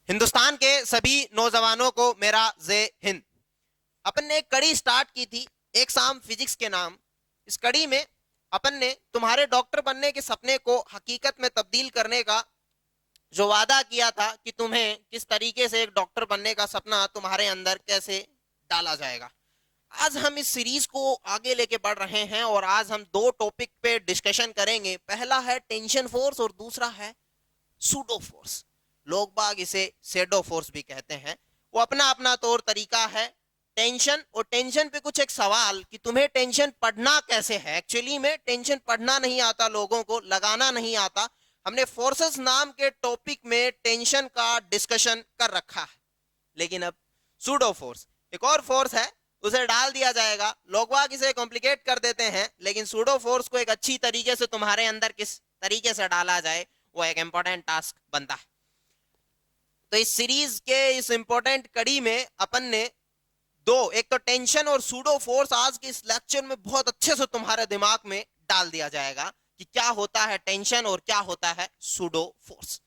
हिंदुस्तान के सभी नौजवानों को मेरा जय हिंद। अपन ने एक कड़ी स्टार्ट की थी, एक शाम फिजिक्स के नाम। इस कड़ी में अपन ने तुम्हारे डॉक्टर बनने के सपने को हकीकत में तब्दील करने का जो वादा किया था कि तुम्हें किस तरीके से एक डॉक्टर बनने का सपना तुम्हारे अंदर कैसे डाला जाएगा। आज हम इस सीरीज को आगे लेके बढ़ रहे हैं और आज हम दो टॉपिक पे डिस्कशन करेंगे। पहला है टेंशन फोर्स और दूसरा है सूडो फोर्स। लोग बाग इसे सेडो फोर्स भी कहते हैं। वो अपना अपना तौर तरीका है। टेंशन और टेंशन पे कुछ एक सवाल कि तुम्हें टेंशन पढ़ना कैसे है। एक्चुअली में टेंशन पढ़ना नहीं आता, लोगों को लगाना नहीं आता। हमने फोर्सेस नाम के टॉपिक में टेंशन का डिस्कशन कर रखा है, लेकिन अब सूडो फोर्स एक और फोर्स है, उसे डाल दिया जाएगा। लोग बाग इसे कॉम्प्लिकेट कर देते हैं, लेकिन सूडो फोर्स को एक अच्छी तरीके से तुम्हारे अंदर किस तरीके से डाला जाए वो एक इंपॉर्टेंट टास्क बनता है। तो इस सीरीज के इस इंपॉर्टेंट कड़ी में अपन ने दो, एक तो टेंशन और सूडो फोर्स, आज के इस लेक्चर में बहुत अच्छे से तुम्हारे दिमाग में डाल दिया जाएगा कि क्या होता है टेंशन और क्या होता है सूडो फोर्स।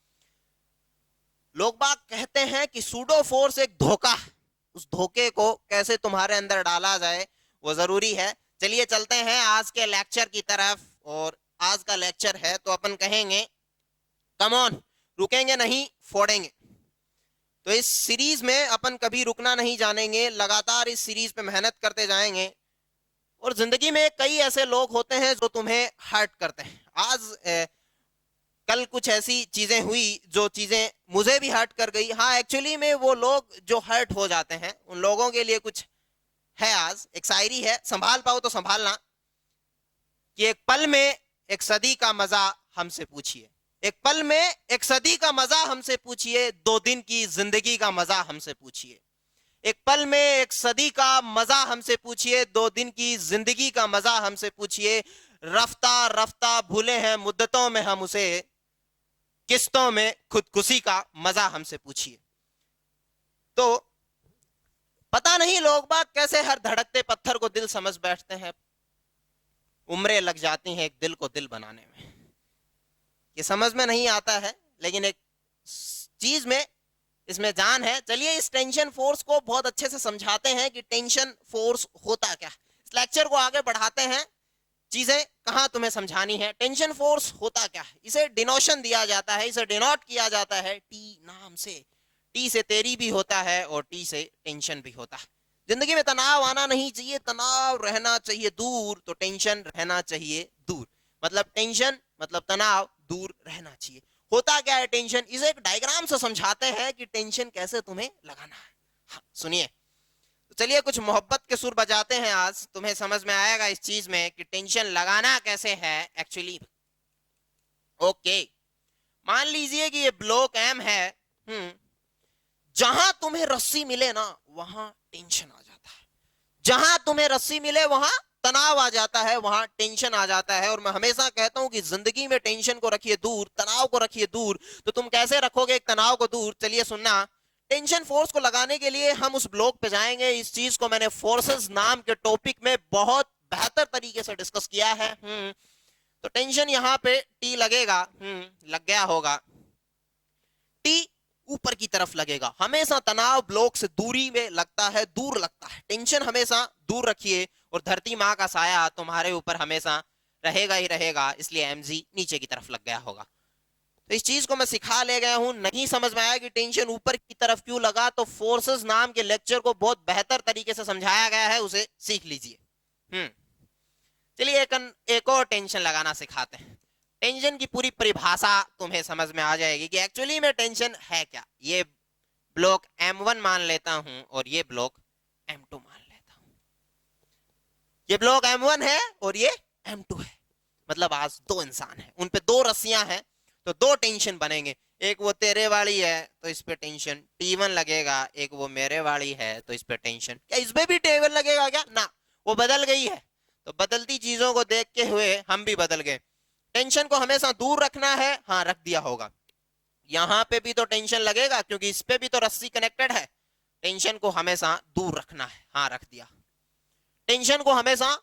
लोग बाग कहते हैं कि सूडो फोर्स एक धोखा है, उस धोखे को कैसे तुम्हारे अंदर डाला जाए वो जरूरी है। चलिए चलते हैं आज के लेक्चर की तरफ। और आज का लेक्चर है तो अपन कहेंगे कम ऑन, रुकेंगे नहीं, फोड़ेंगे। तो इस सीरीज में अपन कभी रुकना नहीं जानेंगे, लगातार इस सीरीज पे मेहनत करते जाएंगे। और जिंदगी में कई ऐसे लोग होते हैं जो तुम्हें हर्ट करते हैं। आज कल कुछ ऐसी चीजें हुई जो चीजें मुझे भी हर्ट कर गई। हाँ, एक्चुअली में वो लोग जो हर्ट हो जाते हैं उन लोगों के लिए कुछ है। आज एक शायरी है, संभाल पाओ तो संभालना, कि एक पल में एक सदी का मजा हमसे पूछिए। एक पल में एक सदी का मजा हमसे पूछिए, 2 दिन की जिंदगी का मजा हमसे पूछिए। एक पल में एक सदी का मजा हमसे पूछिए, 2 दिन की जिंदगी का मजा हमसे पूछिए। रफ्ता रफ्ता भूले हैं मुद्दतों में हम उसे, किस्तों में खुदकुशी का मजा हमसे पूछिए। तो पता नहीं लोग बाग कैसे हर धड़कते पत्थर को दिल समझ बैठते हैं। उम्रें लग जाती हैं एक दिल को दिल बनाने में, ये समझ में नहीं आता है, लेकिन एक चीज में इसमें जान है। चलिए इस टेंशन फोर्स को बहुत अच्छे से समझाते हैं कि टेंशन फोर्स होता क्या है। इस लेक्चर को आगे बढ़ाते हैं, चीजें कहां तुम्हें समझानी है। टेंशन फोर्स होता क्या है, इसे डिनोशन दिया जाता है, इसे डिनोट किया जाता है टी नाम से। टी से तेरी भी होता है और टी से टेंशन भी होता है। जिंदगी में तनाव आना नहीं चाहिए, तनाव रहना चाहिए दूर, तो टेंशन रहना चाहिए दूर। मतलब टेंशन मतलब तनाव दूर रहना चाहिए। होता क्या है टेंशन, इसे एक डायग्राम से समझाते हैं कि टेंशन कैसे तुम्हें लगाना है। हाँ, सुनिए। तो चलिए कुछ मोहब्बत के सुर बजाते हैं, आज तुम्हें समझ में आएगा इस चीज में कि टेंशन लगाना कैसे है एक्चुअली। ओके, मान लीजिए कि ये ब्लॉक एम है। जहां तुम्हें रस्सी मिले ना वहां टेंशन आ जाता है, जहां तुम्हें रस्सी मिले वहां तनाव आ जाता है, वहां टेंशन आ जाता है। और मैं हमेशा कहता हूं कि जिंदगी में टेंशन को रखिए दूर, तनाव को रखिए दूर। तो तुम कैसे रखोगे एक तनाव को दूर, चलिए सुनना। टेंशन फोर्स को लगाने के लिए हम उस ब्लॉक पे जाएंगे। इस चीज को मैंने फोर्सेस नाम के टॉपिक में बहुत बेहतर तरीके से डिस्कस किया है। तो टेंशन यहां पे टी लगेगा, लग गया होगा। टी ऊपर की तरफ लगेगा। हमेशा तनाव ब्लॉक से दूरी में लगता है, दूर लगता है। टेंशन हमेशा दूर रखिए, और धरती माँ का साया तुम्हारे ऊपर हमेशा रहेगा ही रहेगा, इसलिए एमजी नीचे की तरफ लग गया होगा। तो इस चीज को मैं सिखा ले गया हूं। नहीं समझ में आया कि टेंशन ऊपर की तरफ क्यों लगा, तो फोर्सेस नाम के लेक्चर को बहुत बेहतर तरीके से समझाया गया है, उसे सीख लीजिए। चलिए एक और टेंशन लगाना सिखाते हैं। टेंशन की पूरी परिभाषा तुम्हें समझ में आ जाएगी कि एक्चुअली में टेंशन है क्या। ये ब्लॉक M1 मान लेता हूं और ये ब्लॉक M2 मान लेता हूं। ये ब्लॉक M1 है और ये M2 है। मतलब आज 2 इंसान हैं, उन पे 2 रस्सियां हैं, तो 2 टेंशन बनेंगे। एक वो तेरे वाली है तो इस पे टेंशन T1 लगेगा, एक वो मेरे वाली है तो इस पे टेंशन, क्या इस पे भी T1 लगेगा क्या? ना, वो बदल गई है। तो बदलती चीजों को देखते हुए हम भी बदल गए। टेंशन को हमेशा दूर रखना है, हाँ रख दिया होगा। यहां पे भी तो टेंशन लगेगा क्योंकि इस पे भी तो रस्सी कनेक्टेड है। टेंशन को हमेशा दूर रखना है, हाँ रख दिया। टेंशन को हमेशा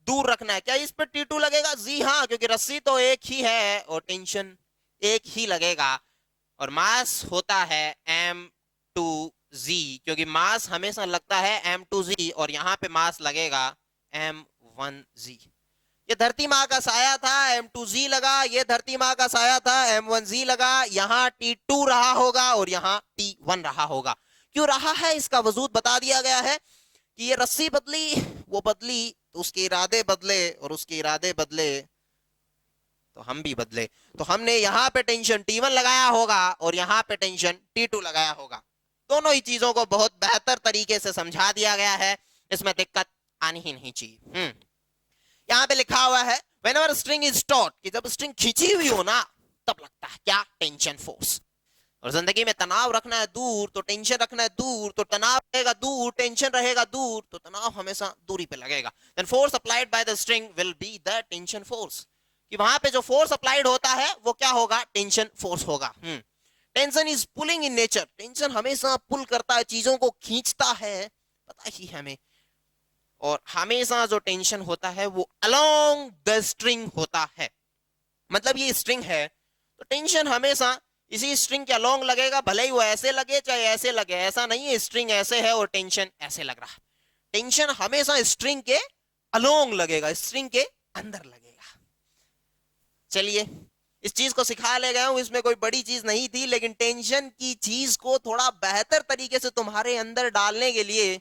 दूर रखना है, क्या इस पे T2 लगेगा? जी हाँ, क्योंकि रस्सी तो एक ही है और टेंशन एक ही लगेगा। और मास होता है m2z, क्योंकि मास हमेशा लगता है m2z और यहां पे मास लगेगा m1z। ये धरती माँ का साया था, m2z लगा, ये धरती माँ का साया था, m1z लगा, यहाँ t2 रहा होगा और यहाँ t1 रहा होगा। क्यों रहा है इसका वजूद बता दिया गया है कि ये रस्सी बदली, वो बदली तो उसके इरादे बदले, और उसके इरादे बदले तो हम भी बदले। तो हमने यहाँ पे टेंशन T1 लगाया होगा और यहाँ पे टेंशन T2 लगाया होगा। दोनों ही चीजों को बहुत बेहतर तरीके से समझा दिया गया है, इसमें दिक्कत आनी ही नहीं चाहिए। यहाँ पे लिखा हुआ है whenever string is taut, कि जब स्ट्रिंग खींची हुई हो ना तब लगता है क्या, टेंशन फोर्स। और जिंदगी में तनाव रखना है दूर तो टेंशन रखना है दूर, तो तनाव रहेगा दूर, टेंशन रहेगा दूर, तो तनाव हमेशा दूरी पे लगेगा। then force applied by the string will be the tension force, कि वहां पे जो फोर्स अप्लाइड होता है वो क्या होगा, टेंशन फोर्स होगा। Tension is pulling in nature, tension हमेशा पुल करता है, चीजों को खींचता है, पता ही है हमें। और हमेशा जो टेंशन होता है वो अलोंग द स्ट्रिंग होता है, मतलब ये स्ट्रिंग है तो टेंशन हमेशा इसी स्ट्रिंग के अलोंग लगेगा, भले ही वो ऐसे लगे चाहे ऐसे लगे। ऐसा नहीं है स्ट्रिंग ऐसे है और टेंशन ऐसे लग रहा है, टेंशन हमेशा स्ट्रिंग के अलोंग लगेगा, स्ट्रिंग के अंदर लगेगा। चलिए इस चीज को सिखा ले गया हूं, इसमें कोई बड़ी चीज नहीं थी, लेकिन टेंशन की चीज को थोड़ा बेहतर तरीके से तुम्हारे अंदर डालने के लिए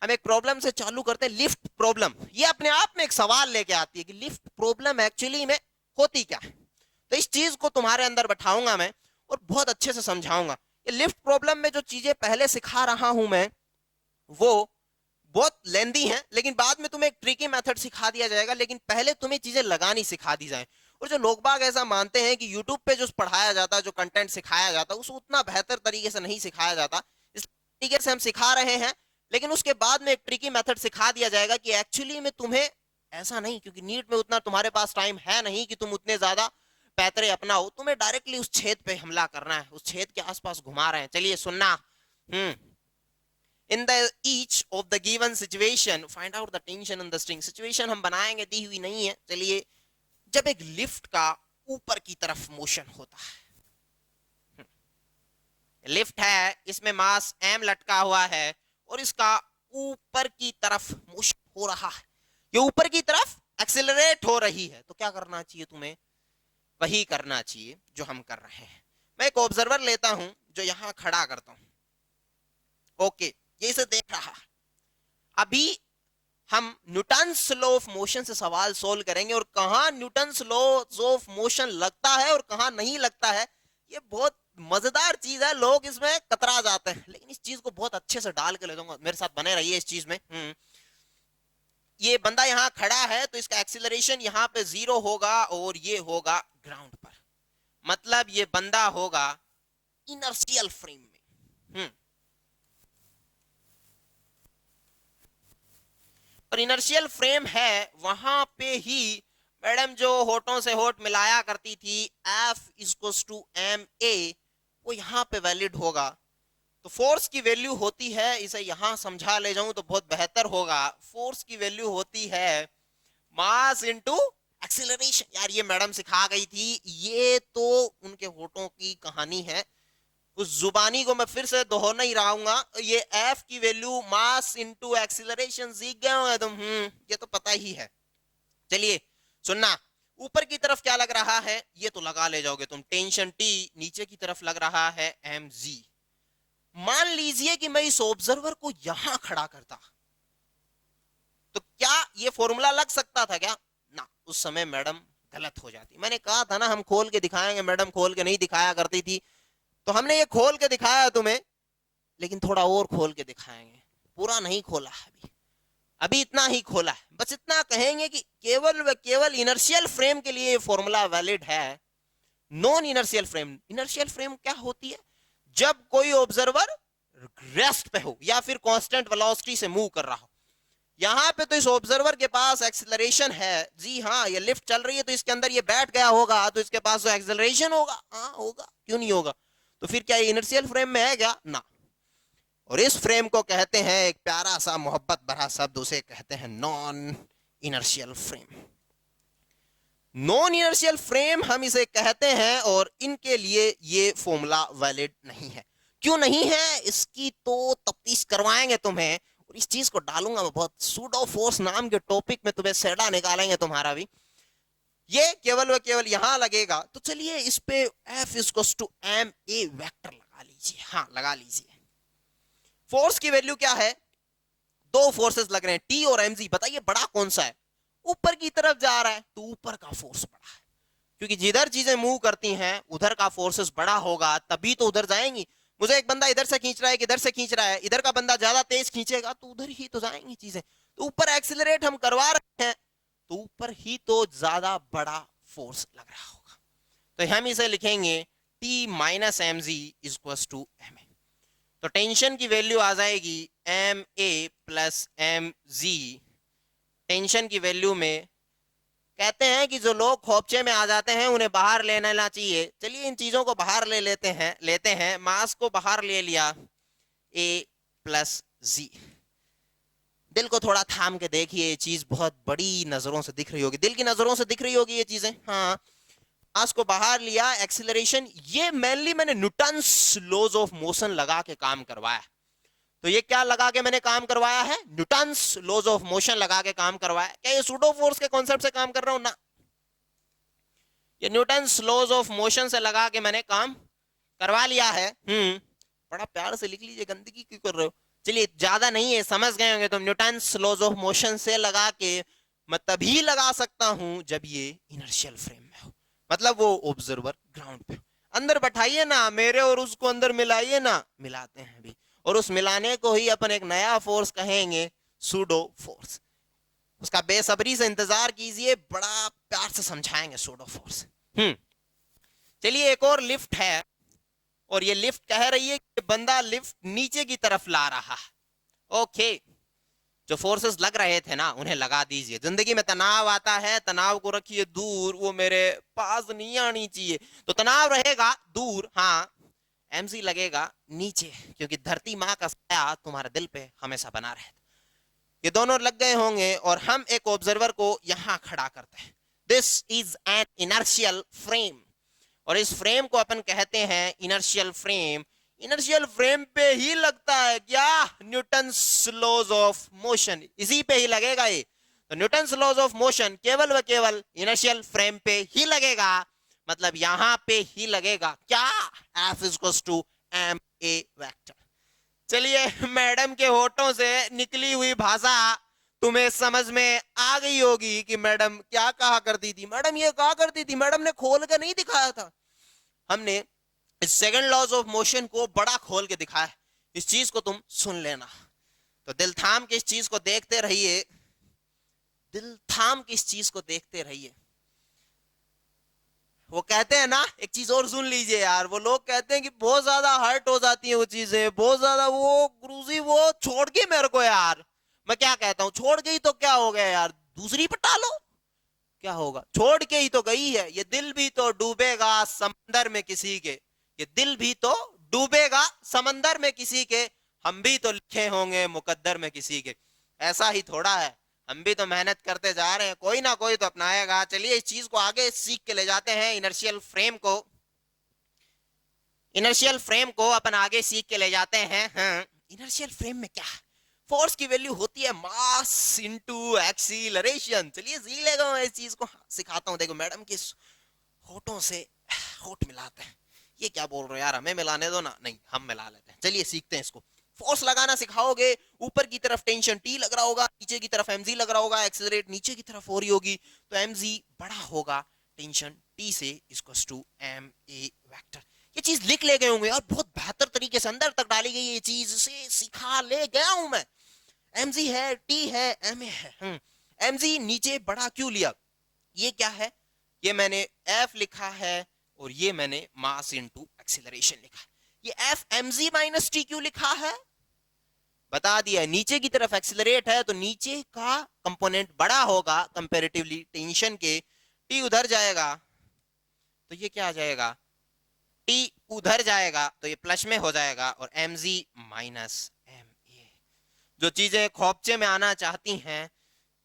हम एक प्रॉब्लम से चालू करते हैं। लिफ्ट प्रॉब्लम, ये अपने आप में एक सवाल लेके आती है कि लिफ्ट प्रॉब्लम एक्चुअली में होती क्या है। तो इस चीज को तुम्हारे अंदर बैठाऊंगा मैं और बहुत अच्छे से समझाऊंगा। ये लिफ्ट प्रॉब्लम में जो चीजें पहले सिखा रहा हूं मैं वो बहुत लेंदी हैं, लेकिन बाद में तुम्हें एक ट्रिकी मेथड सिखा दिया जाएगा, लेकिन पहले तुम्हें चीजें लगानी सिखा दी जाए। और जो लोग बाग ऐसा मानते हैं कि YouTube पे जो पढ़ाया जाता है, जो कंटेंट सिखाया जाता है, उसको उतना बेहतर तरीके से नहीं सिखाया जाता, इस तरीके से हम सिखा रहे हैं, लेकिन उसके बाद में एक ट्रिकी मेथड सिखा दिया जाएगा कि एक्चुअली में तुम्हें ऐसा नहीं, क्योंकि नीट में उतना तुम्हारे पास टाइम है नहीं कि तुम उतने ज्यादा पैतरे अपनाओ, तुम्हें डायरेक्टली उस छेद पे हमला करना है, उस छेद के आसपास घुमा रहे हैं। चलिए सुनना। In the each of the given situation find out the tension in the string। Situation हम बनाएंगे, दी हुई नहीं है। चलिए, जब एक लिफ्ट का ऊपर की तरफ मोशन होता है, लिफ्ट है, इसमें मास m लटका हुआ है और इसका ऊपर की तरफ मोशन हो रहा है, ये ऊपर की तरफ एक्सेलरेट हो रही है, तो क्या करना चाहिए तुम्हें, वही करना चाहिए जो हम कर रहे हैं। मैं एक ऑब्जर्वर लेता हूं जो यहां खड़ा करता हूं, ओके, ये इसे देख रहा है। अभी हम न्यूटन्स लॉ ऑफ मोशन से सवाल सोल्व करेंगे, और कहां न्यूटन्स लॉ ऑफ मोशन लगता है और कहां नहीं लगता है, ये बहुत मजेदार चीज है। लोग इसमें कतरा जाते हैं, लेकिन इस चीज को बहुत अच्छे से डाल के ले दूंगा, मेरे साथ बने रहिए इस चीज में। ये बंदा यहां खड़ा है तो इसका एक्सीलरेशन यहां पे 0 होगा और ये होगा ग्राउंड पर, मतलब ये बंदा होगा इनर्शियल फ्रेम में। और इनर्शियल फ्रेम है वहां पे ही मैडम जो होठों से होठ मिलाया करती थी F = ma, वो यहां पे वैलिड होगा। तो फोर्स की वैल्यू होती है, इसे यहां समझा ले जाऊं तो बहुत बेहतर होगा। फोर्स की वैल्यू होती है मास इनटू एक्सीलरेशन। यार ये मैडम सिखा गई थी, ये तो उनके होठों की कहानी है, उस जुबानी को मैं फिर से दोहरा नहीं रहूंगा। ये F की वैल्यू मास इनटू एक्सीलरेशन सीख गए होंगे तुम, ये तो पता ही है। चलिए सुनना, ऊपर की तरफ क्या लग रहा है, ये तो लगा ले जाओगे तुम, टेंशन T, नीचे की तरफ लग रहा है mg। मान लीजिए कि मैं इस ऑब्जर्वर को यहां खड़ा करता, तो क्या ये फॉर्मूला लग सकता था क्या, ना, उस समय मैडम गलत हो जाती। मैंने कहा था ना हम खोल के दिखाएंगे, मैडम खोल के नहीं दिखाया करती थी, तो हमने ये खोल के दिखाया तुम्हें, लेकिन थोड़ा और खोल के दिखाएंगे, पूरा नहीं खोला है अभी इतना ही खोला है। बस इतना कहेंगे कि केवल व केवल इनर्शियल फ्रेम के लिए ये फॉर्मूला वैलिड है। Non inertial frame, inertial frame क्या होती है, जब कोई ऑब्जर्वर रेस्ट पे हो या फिर कांस्टेंट वेलोसिटी से मूव कर रहा हो। यहां पे तो इस ऑब्जर्वर के पास एक्सेलरेशन है, जी हाँ, ये लिफ्ट चल रही है तो इसके अंदर ये बैठ गया होगा, तो इसके पास तो एक्सेलरेशन होगा, हाँ होगा, क्यों नहीं होगा। तो फिर क्या ये इनर्शियल फ्रेम में है क्या, ना। और इस फ्रेम को कहते हैं, एक प्यारा सा मोहब्बत भरा शब्द, उसे कहते हैं non inertial frame. Non inertial frame हम इसे कहते हैं, और इनके लिए ये फॉर्मूला वैलिड नहीं है। क्यों नहीं है इसकी तो तफ्तीश करवाएंगे तुम्हें, और इस चीज को डालूंगा मैं बहुत। सूडो फोर्स नाम के टॉपिक में तुम्हें सेड़ा निकालेंगे तुम्हारा भी। ये केवल व केवल यहां लगेगा। तो चलिए इस पे F is to m a vector लगा लीजिए। हाँ लगा लीजिए। फोर्स की वैल्यू क्या है? दो फोर्सेस लग रहे हैं टी और एमजी। बताइए बड़ा कौन सा है? ऊपर की तरफ जा रहा है तो ऊपर का फोर्स बड़ा है, क्योंकि जिधर चीजें मूव करती हैं उधर का फोर्सेस बड़ा होगा, तभी तो उधर जाएंगी। मुझे एक बंदा इधर से खींच रहा है, इधर से खींच रहा है, इधर का बंदा ज्यादा तेज खींचेगा तो उधर ही तो जाएंगी चीजें। तो ऊपर एक्सीलरेट हम करवा रहे हैं तो ऊपर ही तो ज्यादा बड़ा फोर्स लग रहा होगा। तो हम इसे लिखेंगे T minus m g equal to m a. तो टेंशन की वैल्यू आ जाएगी m a plus m g. Tension की वैल्यू में कहते हैं कि जो लोग खोपचे में आ जाते हैं उन्हें बाहर ले लेना चाहिए। चलिए इन चीजों को बाहर लेते हैं। मास को बाहर ले लिया, ए प्लस जी। दिल को थोड़ा थाम के देखिए, ये चीज बहुत बड़ी नजरों से दिख रही होगी, दिल की नजरों से दिख रही होगी ये चीजें। हाँ, मास को बाहर लिया, एक्सीलरेशन। ये मेनली मैंने न्यूटन्स लॉज ऑफ मोशन लगा के काम करवाया। तो ये क्या लगा के मैंने काम करवाया है? न्यूटन्स लॉज ऑफ मोशन लगा के काम करवाया। क्या ये सूडो फोर्स के कॉन्सेप्ट से काम कर रहा हूं? ना, ये न्यूटन्स लॉज ऑफ मोशन से लगा के मैंने काम करवा लिया है। बड़ा प्यार से लिख लीजिए, गंदगी क्यों कर रहे हो? चलिए ज्यादा नहीं है, समझ गए होंगे तुम। न्यूटन्स लॉज ऑफ मोशन से लगा के मैं तभी लगा सकता हूं जब ये इनर्शियल फ्रेम में हो, मतलब वो ऑब्जर्वर ग्राउंड पे हो। अंदर बैठाइए ना मेरे और उसको, अंदर मिलाइए ना, मिलाते हैं अभी। और उस मिलाने को ही अपन एक नया फोर्स कहेंगे, सूडो फोर्स। उसका बेसब्री से इंतजार कीजिए, बड़ा प्यार से समझाएंगे सूडो फोर्स। चलिए एक और लिफ्ट है, और ये लिफ्ट कह रही है कि बंदा लिफ्ट नीचे की तरफ ला रहा है। ओके, जो फोर्सेस लग रहे थे ना उन्हें लगा दीजिए। जिंदगी में तनाव आता है, तनाव को रखिए दूर, वो मेरे पास नहीं आनी चाहिए। तो तनाव रहेगा दूर, हाँ, एमजी लगेगा नीचे, क्योंकि धरती माँ का साया तुम्हारे दिल पे हमेशा बना रहता। ये दोनों लग गए होंगे और हम एक ऑब्जर्वर को यहां खड़ा करते हैं। This is an inertial frame, और इस फ्रेम को अपन कहते हैं इनर्शियल फ्रेम। इनर्शियल फ्रेम पे ही लगता है क्या? न्यूटन्स लॉज ऑफ मोशन, इसी पे ही लगेगा ये। तो न्यूटन्स लॉज ऑफ मोशन केवल व केवल इनर्शियल फ्रेम पे ही लगेगा, मतलब यहां पे ही लगेगा। क्या? F is to m a vector. चलिए मैडम के होठों से निकली हुई भाषा तुम्हें समझ में आ गई होगी कि मैडम क्या कहा करती थी। मैडम ये कहा करती थी, मैडम ने खोल के नहीं दिखाया था, हमने इस सेकंड लॉज ऑफ मोशन को बड़ा खोल के दिखाया। इस चीज को तुम सुन लेना। तो दिल थाम के इस चीज को देखते रहिए, दिल थाम के इस चीज को देखते रहिए। वो कहते हैं ना, एक चीज और सुन लीजिए यार, वो लोग कहते हैं कि बहुत ज्यादा हर्ट हो जाती है वो चीजें, बहुत ज्यादा। वो गुरुजी वो छोड़ गई मेरे को यार। मैं क्या कहता हूँ, छोड़ गई तो क्या हो गया यार, दूसरी पटा लो, क्या होगा? छोड़ के ही तो गई है। ये दिल भी तो डूबेगा समंदर में किसी के, ये दिल भी तो डूबेगा समंदर में किसी के, हम भी तो लिखे होंगे मुकद्दर में किसी के। ऐसा ही थोड़ा है, हम भी तो मेहनत करते जा रहे हैं, कोई ना कोई तो अपनाएगा। चलिए इस चीज को आगे सीख के ले जाते हैं, इनर्शियल फ्रेम को। इनर्शियल फ्रेम को अपन आगे सीख के ले जाते हैं। इनर्शियल फ्रेम में क्या है? फोर्स की वैल्यू होती है मास इनटू एक्सीलरेशन। चलिए सीख लेगा, मैं इस चीज को सिखाता हूं। देखो मैडम के होठों से होठ मिलाते हैं। ये क्या बोल रहे हो यार, हमें मिलाने दो ना। नहीं, हम मिला लेते हैं। चलिए सीखते हैं इसको। फोर्स लगाना सिखाओगे, ऊपर की तरफ टेंशन टी लग रहा होगा, नीचे की तरफ एमजी लग रहा होगा, एक्सीलरेट नीचे की तरफ हो रही होगी, तो एमजी बड़ा होगा टेंशन टी से, equals to m a vector. ये चीज लिख ले गए होंगे और बहुत बेहतर तरीके से अंदर तक डाली गई, ये चीज से सिखा ले गया हूं मैं। एमजी है, टी है, एम ए है। एमजी नीचे बड़ा क्यों लिया? ये क्या है? ये मैंने एफ लिखा है, और ये मैंने मास इनटू एक्सीलरेशन लिखा है। ये एफ एमजी माइनस टी क्यों लिखा है? बता दिया, नीचे की तरफ एक्सीलरेट है तो नीचे का कंपोनेंट बड़ा होगा कंपैरेटिवली टेंशन के। टी उधर जाएगा तो ये क्या आ जाएगा? टी उधर जाएगा तो ये प्लस में हो जाएगा, और एमजी माइनस एम ए। जो चीजें खोपचे में आना चाहती हैं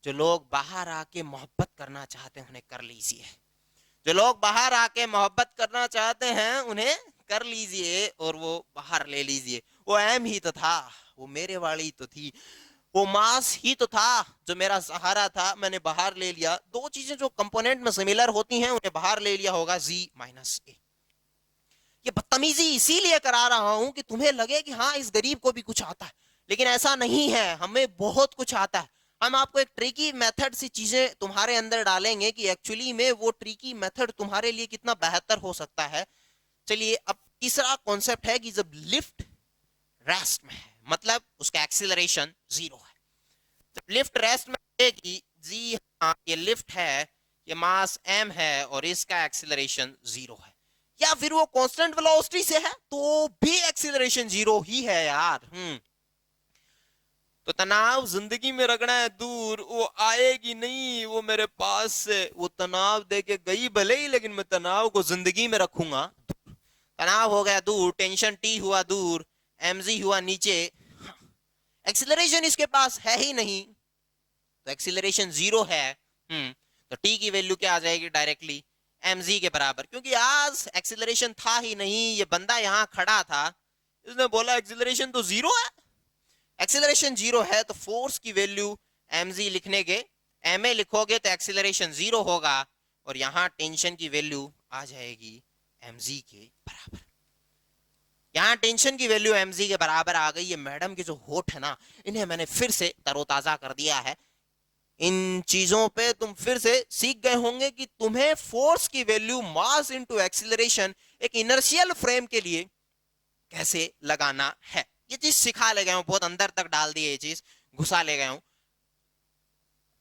जो लोग बाहर आके मोहब्बत करना चाहते हैं उन्हें कर लीजिए, जो लोग बाहर आके मोहब्बत करना चाहते हैं उन्हें कर लीजिए और वो बाहर ले लीजिए। वो एम ही तो था, वो मेरे वाली तो थी, वो मास ही तो था जो मेरा सहारा था, मैंने बाहर ले लिया। दो चीजें जो कंपोनेंट में सिमिलर होती हैं उन्हें बाहर ले लिया होगा जी माइनस ए। ये बदतमीजी इसीलिए करा रहा हूं कि तुम्हें लगे कि हाँ इस गरीब को भी कुछ आता है, लेकिन ऐसा नहीं है, हमें बहुत कुछ आता है। हम आपको एक ट्रिकी मेथड से चीजें तुम्हारे अंदर डालेंगे कि एक्चुअली में वो ट्रिकी मेथड तुम्हारे लिए कितना बेहतर हो सकता है। चलिए अब तीसरा कॉन्सेप्ट है कि जब लिफ्ट रेस्ट में है, मतलब उसका एक्सीलरेशन जीरो है। जब लिफ्ट रेस्ट में रहेगी, जी हाँ ये लिफ्ट है, ये मास m है और इसका एक्सीलरेशन जीरो है, या फिर वो कांस्टेंट वेलोसिटी से है तो भी एक्सीलरेशन जीरो ही है यार। तो तनाव जिंदगी में रखना है दूर, वो आएगी नहीं, वो मेरे पास से वो तनाव देके गई भले ही, लेकिन मैं तनाव को जिंदगी में रखूंगा। तनाव हो गया दूर, टेंशन टी हुआ दूर, mg हुआ नीचे, एक्सीलरेशन इसके पास है ही नहीं तो एक्सीलरेशन जीरो है। तो टी की वैल्यू क्या आ जाएगी डायरेक्टली mg के बराबर, क्योंकि आज एक्सीलरेशन था ही नहीं, ये बंदा यहां खड़ा था, इसने बोला एक्सीलरेशन तो जीरो है। एक्सीलरेशन जीरो है तो फोर्स की वैल्यू mg लिखने के ma लिखोगे तो एक्सीलरेशन जीरो होगा और यहां टेंशन की वैल्यू आ जाएगी mg के बराबर। यहां टेंशन की वैल्यू mg के बराबर आ गई। ये मैडम के जो होठ है ना, इन्हें मैंने फिर से तरोताजा कर दिया है। इन चीजों पे तुम फिर से सीख गए होंगे कि तुम्हें फोर्स की वैल्यू मास इनटू एक्सीलरेशन एक इनर्शियल फ्रेम के लिए कैसे लगाना है, ये चीज सिखा ले गया हूं, बहुत अंदर तक डाल दी है ये चीज, घुसा ले गया हूं।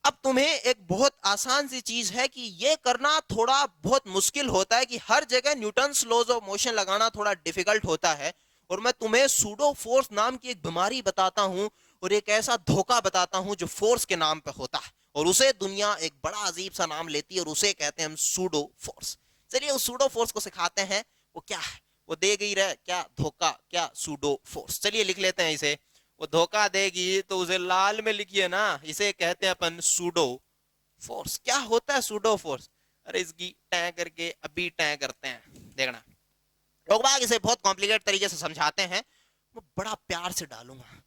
अब तुम्हें एक बहुत आसान सी चीज है कि ये करना थोड़ा बहुत मुश्किल होता है कि हर जगह न्यूटन्स लॉज ऑफ मोशन लगाना थोड़ा डिफिकल्ट होता है, और मैं तुम्हें सूडो फोर्स नाम की एक बीमारी बताता हूं और एक ऐसा धोखा बताता हूं जो फोर्स के नाम पे होता है, और उसे दुनिया एक बड़ा अजीब सा नाम लेती है और उसे कहते हैं हम सूडो फोर्स। चलिए उस सूडो फोर्स को सिखाते हैं, वो क्या है, वो दे गई रहे क्या धोखा, क्या सूडो फोर्स। चलिए लिख लेते हैं इसे, वो धोखा देगी तो उसे लाल में लिखिए ना, इसे कहते हैं अपन सूडो फोर्स। क्या होता है सूडो फोर्स, अरे इसकी टै करके अभी टै करते हैं, देखना लोग बाग इसे बहुत कॉम्प्लिकेट तरीके से समझाते हैं, मैं बड़ा प्यार से डालूंगा,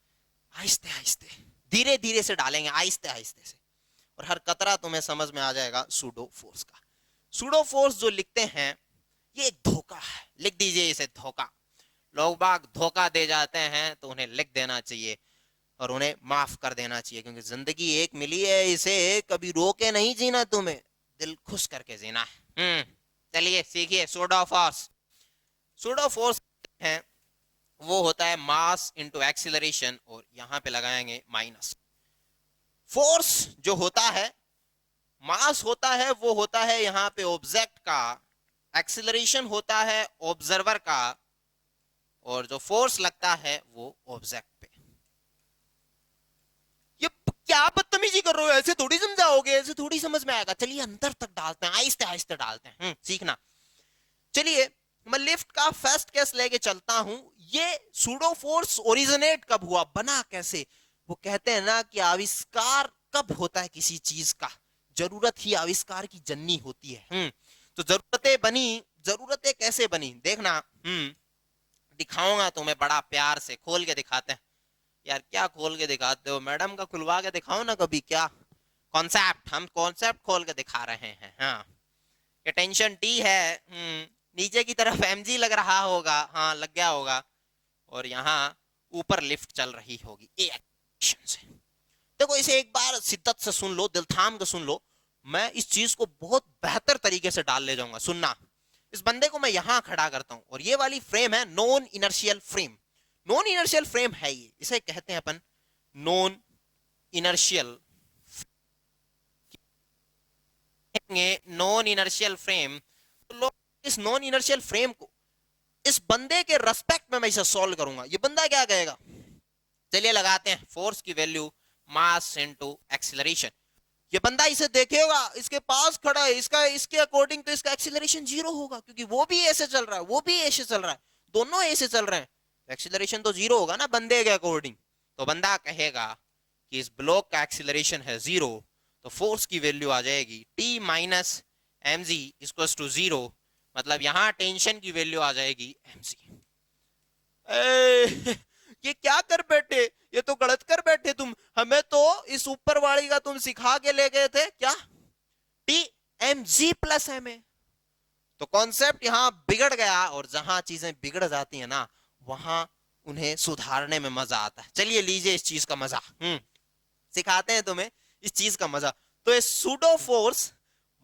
आहिस्ते आहिस्ते धीरे धीरे से डालेंगे, आहिस्ते आहिस्ते से, और हर कतरा तुम्हें समझ में आ जाएगा सूडो फोर्स का। सूडो फोर्स जो लिखते हैं ये एक धोखा है, लिख दीजिए इसे धोखा। लोग बाग धोखा दे जाते हैं तो उन्हें लिख देना चाहिए और उन्हें माफ कर देना चाहिए, क्योंकि जिंदगी एक मिली है, इसे कभी रोके नहीं जीना, तुम्हें दिल खुश करके जीना है। चलिए सीखिए सूडो फोर्स। सूडो फोर्स है वो होता है मास इनटू एक्सीलरेशन, और यहां पे लगाएंगे माइनस। फोर्स जो होता है मास होता है वो होता है यहां पे ऑब्जेक्ट का, एक्सीलरेशन होता है ऑब्जर्वर का, और जो फोर्स लगता है वो ऑब्जेक्ट पे। ये क्या बदतमीजी कर रहे हो, ऐसे थोड़ी समझाओगे, ऐसे थोड़ी समझ में आएगा। चलिए अंदर तक डालते हैं, आहिस्ते आहिस्ते डालते हैं, सीखना। चलिए मैं लिफ्ट का फर्स्ट केस लेके चलता हूं। ये सूडो फोर्स ओरिजिनेट कब हुआ, बना कैसे? वो कहते हैं ना कि आविष्कार कब होता है किसी चीज का, जरूरत ही आविष्कार की जननी होती है। तो जरूरतें बनी, जरूरतें कैसे बनी देखना। दिखाऊंगा तुम्हें बड़ा प्यार से, खोल के दिखाते हैं। यार क्या खोल के दिखाते हो मैडम, का खुलवा के दिखाओ ना कभी, क्या कॉन्सेप्ट, हम कॉन्सेप्ट खोल के दिखा रहे हैं। हाँ ये टेंशन टी है, नीचे की तरफ mg लग रहा होगा, हाँ लग गया होगा, और यहाँ ऊपर लिफ्ट चल रही होगी ए एक्शन से। देखो इसे एक बार शिद्दत से सुन लो, दिल थाम के सुन लो, मैं इस चीज को बहुत बेहतर तरीके से डाल ले जाऊंगा। सुनना, इस बंदे को मैं यहां खड़ा करता हूं और ये वाली फ्रेम है non inertial frame. Non inertial frame है ये, इसे कहते हैं अपन non inertial, non inertial frame. तो लोग इस नॉन इनर्शियल फ्रेम को इस बंदे के रेस्पेक्ट में मैं इसे सॉल्व करूंगा। ये बंदा क्या कहेगा, चलिए लगाते हैं फोर्स की वैल्यू मास इनटू एक्सीलरेशन। ये बंदा इसे देखेगा, इसके पास खड़ा है, इसका इसके अकॉर्डिंग तो इसका एक्सीलरेशन जीरो होगा, क्योंकि वो भी ऐसे चल रहा है, वो भी ऐसे चल रहा है, दोनों ऐसे चल रहे हैं, एक्सीलरेशन तो जीरो होगा ना बंदे के अकॉर्डिंग। तो बंदा कहेगा कि इस ब्लॉक का एक्सीलरेशन है जीरो, तो फोर्स की वैल्यू आ जाएगी T minus m g equal to 0, मतलब यहां टेंशन की वैल्यू आ जाएगी mg। ये क्या कर बैठे, ये तो गलत कर बैठे तुम, हमें तो इस ऊपर वाली का तुम सिखा के ले गए थे क्या, T mg plus m a. तो कॉन्सेप्ट यहां बिगड़ गया, और जहां चीजें बिगड़ जाती है ना वहां उन्हें सुधारने में मजा आता है। चलिए लीजिए इस चीज का मजा, सिखाते हैं तुम्हें इस चीज का मजा। तो ये सूडो फोर्स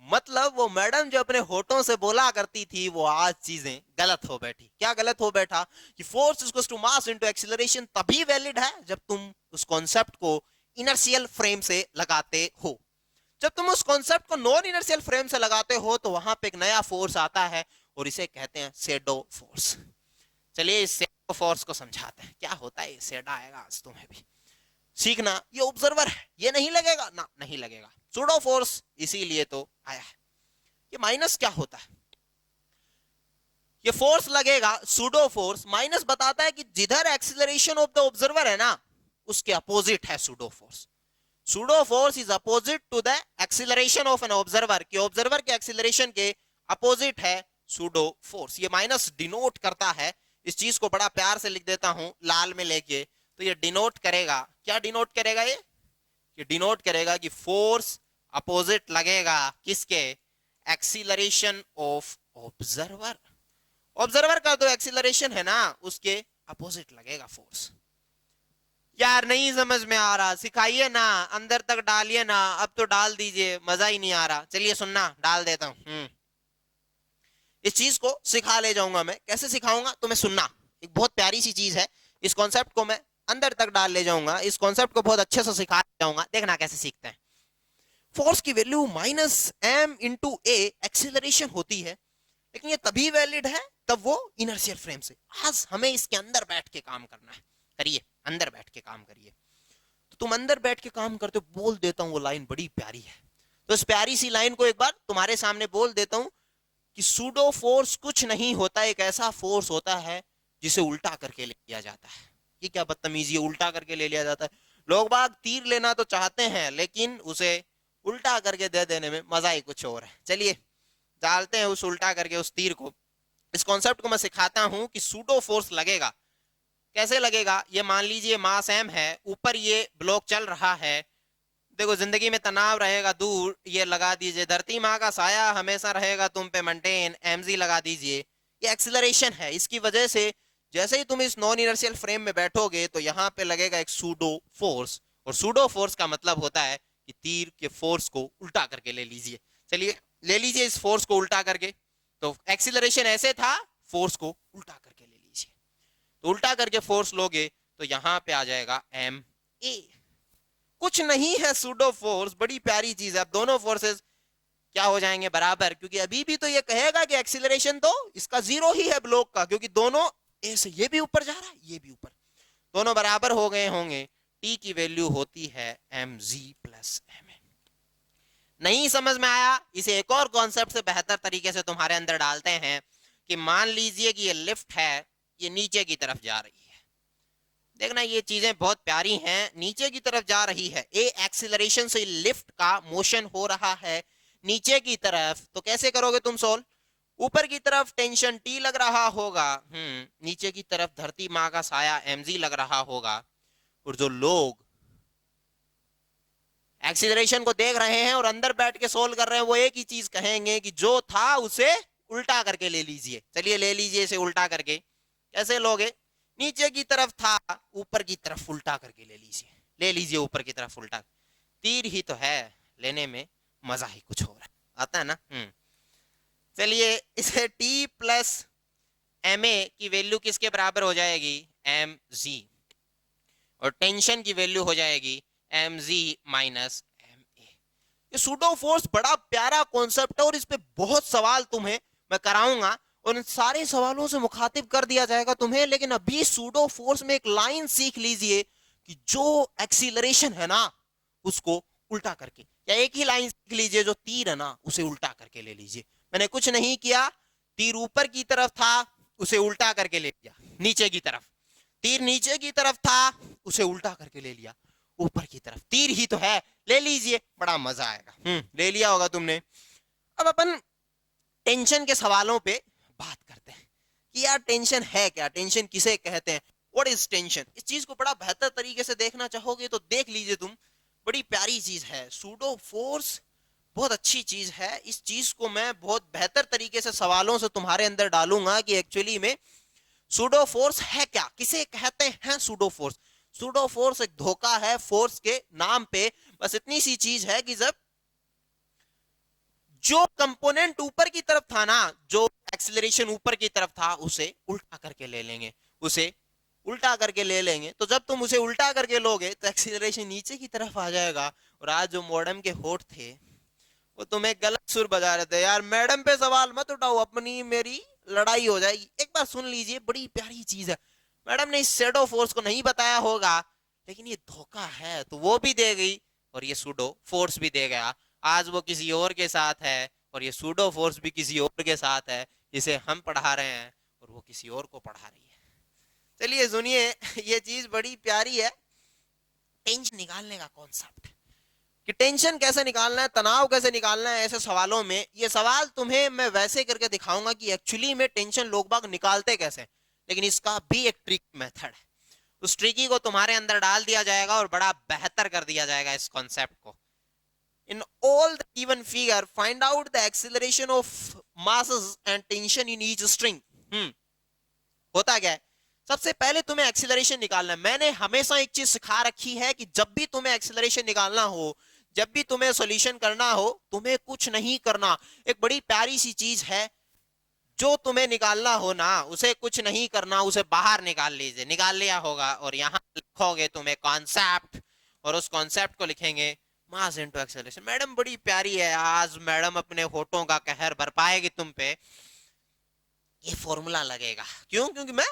मतलब वो मैडम जो अपने होठों से बोला करती थी वो आज चीजें गलत हो बैठी। क्या गलत हो बैठा कि force equals to mass into acceleration तभी वैलिड है जब तुम उस कॉन्सेप्ट को इनर्शियल फ्रेम से लगाते हो। जब तुम उस कॉन्सेप्ट को नॉन इनर्शियल फ्रेम से लगाते हो तो वहां पे एक नया फोर्स आता है और इसे कहते हैं शेडो फोर्स। चलिए इस शेडो फोर्स को समझाते हैं क्या होता है। शेडो आएगा आज तुम्हें भी सीखना। ये ऑब्जर्वर है, ये नहीं लगेगा ना, नहीं लगेगा। सूडो फोर्स इसीलिए तो आया है। ये माइनस क्या होता है, ये फोर्स लगेगा सूडो फोर्स, माइनस बताता है कि जिधर एक्सीलरेशन ऑफ द ऑब्जर्वर है ना उसके अपोजिट है pseudo force. Pseudo force is opposite to the acceleration of an observer, कि ऑब्जर्वर के एक्सीलरेशन के अपोजिट है सूडो फोर्स। ये माइनस डिनोट करता है, इस चीज को बड़ा प्यार से लिख देता हूं लाल में लेके, तो ये डिनोट करेगा, क्या डिनोट करेगा ये डिनोट करेगा कि फोर्स अपोजिट लगेगा किसके, एक्सीलरेशन ऑफ ऑब्जर्वर। ऑब्जर्वर का तो एक्सीलरेशन है ना उसके अपोजिट लगेगा फोर्स। यार नहीं समझ में आ रहा, सिखाइए ना, अंदर तक डालिए ना, अब तो डाल दीजिए, मजा ही नहीं आ रहा। चलिए सुनना, डाल देता हूं। इस चीज को सिखा ले जाऊंगा मैं, कैसे सिखाऊंगा तुम्हें सुनना। एक बहुत प्यारी सी चीज है, इस कॉन्सेप्ट को मैं अंदर तक डाल ले जाऊंगा, इस कॉन्सेप्ट को बहुत अच्छे से सिखा जाऊंगा, देखना कैसे सीखते हैं। फोर्स की वैल्यू माइनस एम इंटू ए एक्सीलरेशन होती है, लेकिन ये तभी वैलिड है तब वो इनर्शियल फ्रेम से। आज हमें इसके अंदर बैठ के काम करना है, करिए अंदर बैठ के काम करिए। तो तुम अंदर बैठ के काम करते हो, बोल देता हूं वो लाइन बड़ी प्यारी है, तो इस प्यारी सी लाइन को एक बार तुम्हारे सामने बोल देता हूं कि सूडो फोर्स कुछ नहीं होता, एक ऐसा फोर्स होता है जिसे उल्टा करके ले लिया जाता है। ये क्या बदतमीजी है, उल्टा करके ले लिया जाता है। लोग बाग तीर लेना तो चाहते हैं लेकिन उसे उल्टा करके दे देने में मजा ही कुछ और है। चलिए डालते हैं उस उल्टा करके उस तीर को। इस कॉन्सेप्ट को मैं सिखाता हूं कि सूडो फोर्स लगेगा कैसे लगेगा। ये मान लीजिए मास एम है, ऊपर ये ब्लॉक चल रहा है, देखो जिंदगी में तनाव रहेगा दूर, ये लगा दीजिए। धरती माँ का साया हमेशा रहेगा तुम पे मेंटेन, एमजी लगा दीजिए। ये एक्सीलरेशन है, इसकी वजह से जैसे ही तुम इस नॉन इनर्शियल फ्रेम में बैठोगे तो यहाँ पे लगेगा एक सूडो फोर्स, और सूडो फोर्स का मतलब होता है कि तीर के फोर्स को उल्टा करके ले लीजिए। चलिए ले लीजिए इस फोर्स को उल्टा करके, तो एक्सीलरेशन ऐसे था, फोर्स को उल्टा करके ले लीजिए। तो उल्टा करके फोर्स लोगे तो यहाँ पे आ जाएगा एम ए। कुछ नहीं है सूडो फोर्स, बड़ी प्यारी चीज है। अब दोनों फोर्सेस क्या हो जाएंगे बराबर, क्योंकि अभी भी तो ये कहेगा कि एक्सीलरेशन तो इसका जीरो ही है ब्लॉक का, क्योंकि दोनों ए से ये भी ऊपर जा रहा है ये भी ऊपर, दोनों बराबर हो गए होंगे। टी की वैल्यू होती है m g plus m a. नहीं समझ में आया, इसे एक और कॉन्सेप्ट से बेहतर तरीके से तुम्हारे अंदर डालते हैं कि मान लीजिए कि ये लिफ्ट है, ये नीचे की तरफ जा रही है। देखना ये चीजें बहुत प्यारी हैं, नीचे की तरफ जा रही है, ए एक्सीलरेशन से लिफ्ट का मोशन हो रहा है नीचे की तरफ। तो कैसे करोगे तुम सोल्व, ऊपर की तरफ टेंशन टी लग रहा होगा, नीचे की तरफ धरती माँ का साया एमजी लग रहा होगा। और जो लोग एक्सीलरेशन को देख रहे हैं और अंदर बैठ के सोल्व कर रहे हैं वो एक ही चीज कहेंगे कि जो था उसे उल्टा करके ले लीजिए। चलिए ले लीजिए इसे उल्टा करके। कैसे लोगे, नीचे की तरफ था, ऊपर की तरफ उल्टा करके ले लीजिए, ले लीजिए ऊपर की तरफ उल्टा। तीर ही तो है, लेने में मजा ही कुछ हो रहा है, आता है ना। चलिए इसे टी प्लस एम ए की वैल्यू किसके बराबर हो जाएगी, एम जी, और टेंशन की वैल्यू हो जाएगी m g minus m a. ये सूडो फोर्स बड़ा प्यारा कॉन्सेप्ट है और इस पे बहुत सवाल तुम्हें मैं कराऊंगा और इन सारे सवालों से मुखातिब कर दिया जाएगा तुम्हें। लेकिन अभी सूडो फोर्स में एक लाइन सीख लीजिए कि जो एक्सीलरेशन है ना उसको उल्टा करके, या एक ही लाइन सीख लीजिए, जो तीर है ना उसे उल्टा करके ले लीजिए। मैंने कुछ नहीं किया, तीर ऊपर की तरफ था उसे उल्टा करके ले लिया नीचे की तरफ, तीर नीचे की तरफ था उसे उल्टा करके ले लिया ऊपर की तरफ। तीर ही तो है, ले लीजिए, बड़ा मजा आएगा। ले लिया होगा तुमने। अब अपन टेंशन के सवालों पे बात करते हैं कि यार टेंशन है क्या, टेंशन किसे कहते हैं, व्हाट इज टेंशन। इस चीज को बड़ा बेहतर तरीके से देखना चाहोगे तो देख लीजिए तुम, बड़ी प्यारी चीज है सूडो फोर्स, बहुत अच्छी चीज है। इस चीज को मैं बहुत बेहतर तरीके से सवालों से तुम्हारे अंदर डालूंगा कि एक्चुअली में सूडो फोर्स है क्या, किसे कहते हैं सूडो फोर्स। सूडो फोर्स एक धोखा है फोर्स के नाम पे। बस इतनी सी चीज है कि जब जो कंपोनेंट ऊपर की तरफ था ना, जो एक्सीलरेशन ऊपर की तरफ था, उसे उल्टा करके ले लेंगे, उसे उल्टा करके ले लेंगे। तो जब तुम उसे उल्टा करके लोगे तो एक्सीलरेशन नीचे की तरफ आ जाएगा। और आज जो मॉडर्न के होठ थे वो तुम्हें गलत सुर बजा रहे थे, यार मैडम पे सवाल मत उठाओ, अपनी मेरी लड़ाई हो जाएगी। एक बार सुन लीजिए, बड़ी प्यारी चीज है। मैडम ने इस शैडो फोर्स को नहीं बताया होगा, लेकिन ये धोखा है तो वो भी दे गई और ये सूडो फोर्स भी दे गया। आज वो किसी और के साथ है और ये सूडो फोर्स भी किसी और के साथ है, इसे हम पढ़ा रहे हैं और वो किसी और को पढ़ा रही है। चलिए सुनिए, ये चीज बड़ी प्यारी है, टेंशन निकालने का कॉन्सेप्ट कि टेंशन कैसे निकालना है, तनाव कैसे निकालना है। ऐसे सवालों में ये सवाल तुम्हें मैं वैसे करके दिखाऊंगा कि एक्चुअली में टेंशन लोग बाग निकालते कैसे, लेकिन इसका भी एक ट्रिक मेथड है। उस ट्रिकी को तुम्हारे अंदर डाल दिया जाएगा और बड़ा बेहतर कर दिया जाएगा इस कॉन्सेप्ट को। In all the given figure, find out the acceleration of masses and tension in each string. होता क्या है, सबसे पहले तुम्हें एक्सीलरेशन निकालना है। मैंने हमेशा एक चीज सिखा रखी है कि जब भी तुम्हें एक्सीलरेशन निकालना हो, जब भी तुम्हें सॉल्यूशन करना हो, तुम्हें कुछ नहीं करना। एक बड़ी प्यारी सी चीज है, जो तुम्हें निकालना हो ना, उसे कुछ नहीं करना, उसे बाहर निकाल लीजिए। निकाल लिया होगा और यहां लिखोगे तुम्हें कॉन्सेप्ट, और उस कॉन्सेप्ट को लिखेंगे मास इनटू एक्सेलरेशन। मैडम बड़ी प्यारी है, आज मैडम अपने होठों का कहर बरपाएगी तुम पे। ये फॉर्मूला लगेगा, क्यों? क्योंकि मैं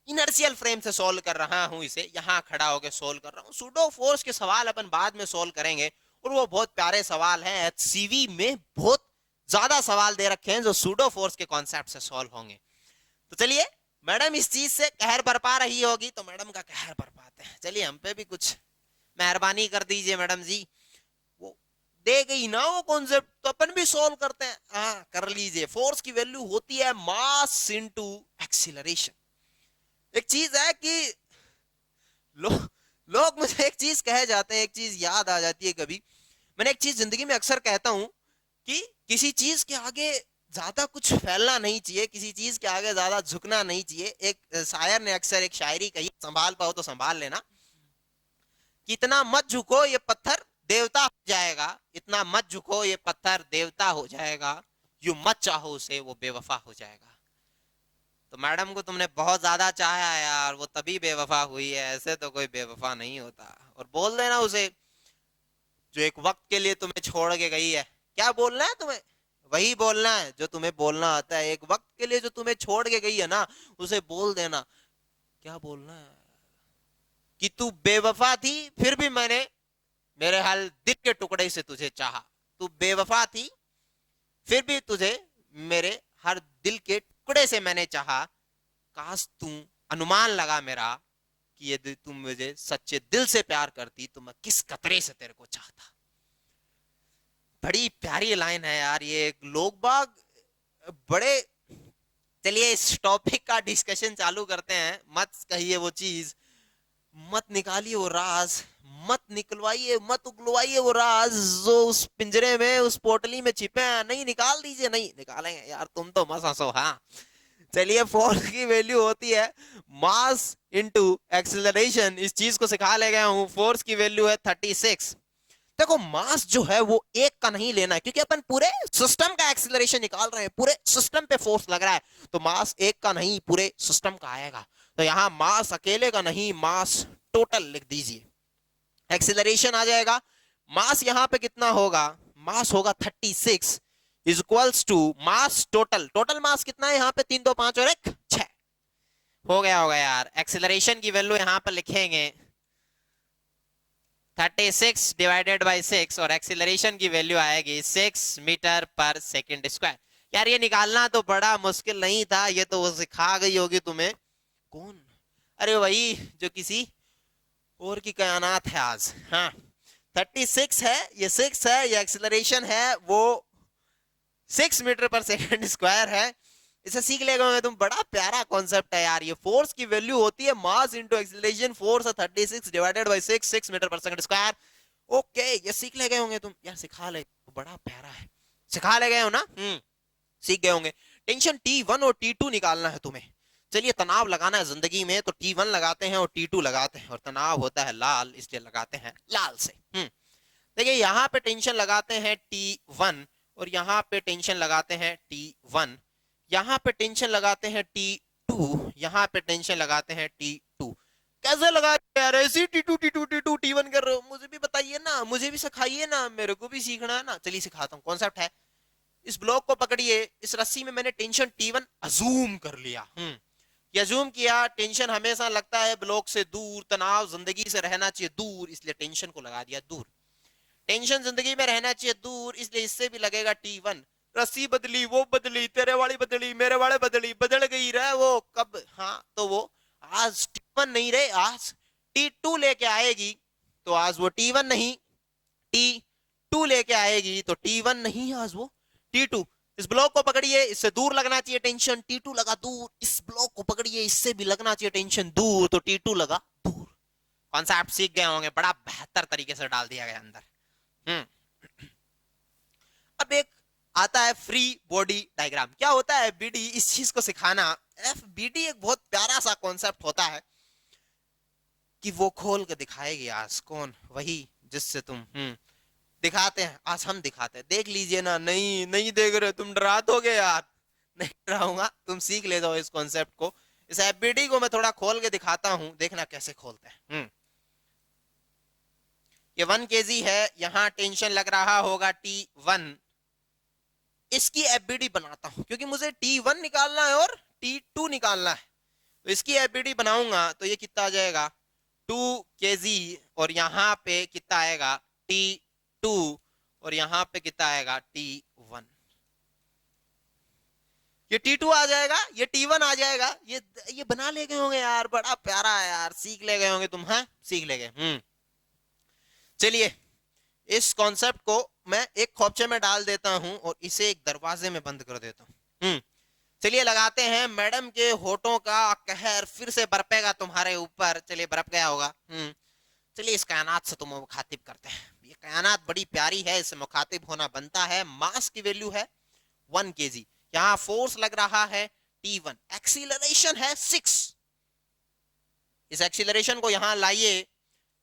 इनर्शियल फ्रेम से सॉल्व कर रहा हूं, इसे यहां खड़ा होकर सॉल्व कर रहा हूं। सूडो फोर्स के सवाल अपन बाद में सॉल्व करेंगे और वो बहुत प्यारे सवाल हैं। एचसीवी में बहुत ज्यादा सवाल दे रखे हैं जो सूडो फोर्स के कॉन्सेप्ट से सॉल्व होंगे। तो चलिए, मैडम इस चीज से कहर बरपा रही होगी तो मैडम का कहर बरपाते हैं। चलिए हम पे भी कुछ मेहरबानी कर दीजिए मैडम जी, वो दे गई ना वो कॉन्सेप्ट, तो अपन भी सॉल्व करते हैं। हाँ कर लीजिए। फोर्स की वैल्यू होती है मास इनटू एक्सीलरेशन। एक चीज है कि लोग मुझे एक चीज कहे जाते हैं, एक चीज याद आ जाती है कभी। मैंने एक चीज जिंदगी में अक्सर कहता हूं कि किसी चीज के आगे ज्यादा कुछ फैलना नहीं चाहिए, किसी चीज के आगे ज्यादा झुकना नहीं चाहिए। एक शायर ने अक्सर एक शायरी कही, संभाल पाओ तो संभाल लेना, कि इतना मत झुको ये पत्थर देवता हो जाएगा, इतना मत झुको ये पत्थर देवता हो जाएगा, यू मत चाहो उसे वो बेवफा हो जाएगा। तो मैडम को तुमने बहुत ज्यादा चाहा है यार, वो तभी बेवफा हुई है, ऐसे तो कोई बेवफा नहीं होता। और बोल देना उसे, जो एक वक्त के लिए तुम्हें छोड़ के गई है। क्या बोलना है तुम्हें? वही बोलना है जो तुम्हें बोलना आता है। एक वक्त के लिए जो तुम्हें छोड़ के गई है ना, उसे बोल देना। क्या बोलना है? कि तू बेवफा थी, फिर भी मैंने मेरे हाल दिल के टुकड़े से तुझे चाहा। तू बेवफा थी, फिर भी तुझे मेरे हर दिल के टुकड़े से मैंने चाहा। काश तू अनुमान लगा मेरा कि यदि तुम मुझे सच्चे दिल से प्यार करती तो मैं किस कतरे से तेरे को चाहता। बड़ी प्यारी लाइन है यार ये। लोग बाग बड़े, चलिए इस टॉपिक का डिस्कशन चालू करते हैं। मत कहिए वो चीज, मत निकालिए वो राज, मत निकलवाइए, मत उगलवाइए वो राज जो उस पिंजरे में, उस पोटली में छिपे हैं। नहीं निकाल दीजिए। नहीं निकालेंगे यार, तुम तो मत हंसो। हाँ चलिए, फोर्स की वैल्यू होती है मास इनटू एक्सीलरेशन। इस चीज को सिखा ले गया हूं। फोर्स की वैल्यू है 36। देखो मास जो है वो एक का नहीं लेना है, क्योंकि अपन पूरे सिस्टम का एक्सीलरेशन निकाल रहे हैं, पूरे सिस्टम पे फोर्स लग रहा है, तो मास एक का नहीं पूरे सिस्टम का आएगा। तो यहां मास अकेले का नहीं, मास टोटल लिख दीजिए। एक्सीलरेशन आ जाएगा, मास यहां पे कितना होगा? मास होगा 36 is equals to mass total. Total mass कितना है यहाँ पे? 3 2 5 और 1 6 हो गया होगा यार। एक्सीलरेशन की वैल्यू यहां पर लिखेंगे 36 डिवाइडेड बाई 6 और एक्सीलरेशन की वैल्यू आएगी 6 मीटर पर सेकेंड स्क्वायर। यार ये निकालना तो बड़ा मुश्किल नहीं था, ये तो वो सिखा गई होगी तुम्हें। कौन? अरे वही जो किसी और की कायनात है आज। हाँ 36 है, ये 6 है, ये एक्सीलरेशन है वो 6 मीटर पर सेकंड स्क्वायर है। इसे सीख लेगा तुम, बड़ा प्यारा कॉन्सेप्ट है यार। ये फोर्स की वैल्यू होती है मास इंटू एक्सीलरेशन, फोर्स है 36 डिवाइडेड बाय 6 मीटर पर सेकंड स्क्वायर। ओके, ये सीख ले गए होंगे तुम यार, सिखा ले, बड़ा प्यारा है, सिखा ले गए हो ना। सीख गए होंगे। टेंशन T1 और T2 निकालना है तुम्हें। चलिए, तनाव लगाना है जिंदगी में तो T1 लगाते हैं और T2 लगाते हैं, और तनाव होता है लाल, इसलिए लगाते हैं लाल से। देखिए, यहां पे टेंशन लगाते हैं T1 और यहां पे टेंशन लगाते हैं T1, यहां पे टेंशन लगाते हैं T2, यहां पे टेंशन लगाते हैं T2। कैसे लगा यार, ऐसे T2 T2 T2 T1 कर रहे हो? मुझे भी बताइए ना, मुझे भी सिखाइए ना, मेरे को भी सीखना है ना। चलिए सिखाता हूँ। कॉन्सेप्ट है, इस ब्लॉक को पकड़िए, इस रस्सी में मैंने टेंशन T1 अजूम कर लिया। ये अजूम किया, टेंशन हमेशा लगता है ब्लॉक से दूर, तनाव जिंदगी से रहना चाहिए दूर, इसलिए टेंशन को लगा दिया दूर। टेंशन जिंदगी में रहना चाहिए दूर, इसलिए इससे भी लगेगा T1। रस्सी बदली, वो बदली, तेरे वाली बदली, मेरे वाले बदली, बदल गई रहे वो कब। हाँ, तो वो आज T1 नहीं रहे, आज T2 लेके आएगी। तो आज वो T1 नहीं, T2 लेके आएगी। तो T1 नहीं, आज वो T2। इस ब्लॉक को पकड़िए, इससे दूर लगना चाहिए टेंशन, T2 लगा दूर। इस ब्लॉक को पकड़िए, इससे भी लगना चाहिए टेंशन दूर, तो T2 लगा दूर। कॉन्सेप्ट सीख गए होंगे, बड़ा बेहतर तरीके से डाल दिया गया अंदर। अब एक आता है फ्री बॉडी डायग्राम। क्या होता है बीडी, इस चीज को सिखाना। FBD एक बहुत प्यारा सा कॉन्सेप्ट होता है कि वो खोल के दिखाएगी आज। कौन? वही जिससे तुम दिखाते हैं, आज हम दिखाते हैं। देख लीजिए ना। नहीं नहीं देख रहे तुम, डरा दोगे यार। नहीं डराऊंगा, तुम सीख ले जाओ इस कॉन्सेप्ट को। इस FBD को मैं थोड़ा खोल के दिखाता हूं, देखना कैसे खोलते हैं। ये 1 kg है, यहां टेंशन लग रहा होगा T1। इसकी FBD बनाता हूं क्योंकि मुझे T1 निकालना है और T2 निकालना है। तो इसकी FBD बनाऊंगा तो ये कितना आ जाएगा 2 kg, और यहां पे कितना आएगा T2, और यहां पे कितना आएगा T1। ये T2 आ जाएगा, ये T1 आ जाएगा। ये बना ले गए होंगे यार, बड़ा प्यारा है यार, सीख ले गए होंगे तुम। हाँ, सीख ले गए। चलिए, इस कॉन्सेप्ट को मैं एक खोपचे में डाल देता हूं और इसे एक दरवाजे में बंद कर देता हूं। चलिए लगाते हैं। मैडम के होठों का कहर फिर से बरपेगा तुम्हारे ऊपर। चलिए, बरप गया होगा। चलिए, इस कायनात से तुम्हें मुखातिब करते हैं। ये कायनात बड़ी प्यारी है, इससे मुखातिब होना बनता है। मास की वैल्यू है 1 kg, यहां फोर्स लग रहा है T1, एक्सीलरेशन है 6। इस एक्सीलरेशन को यहां लाइए,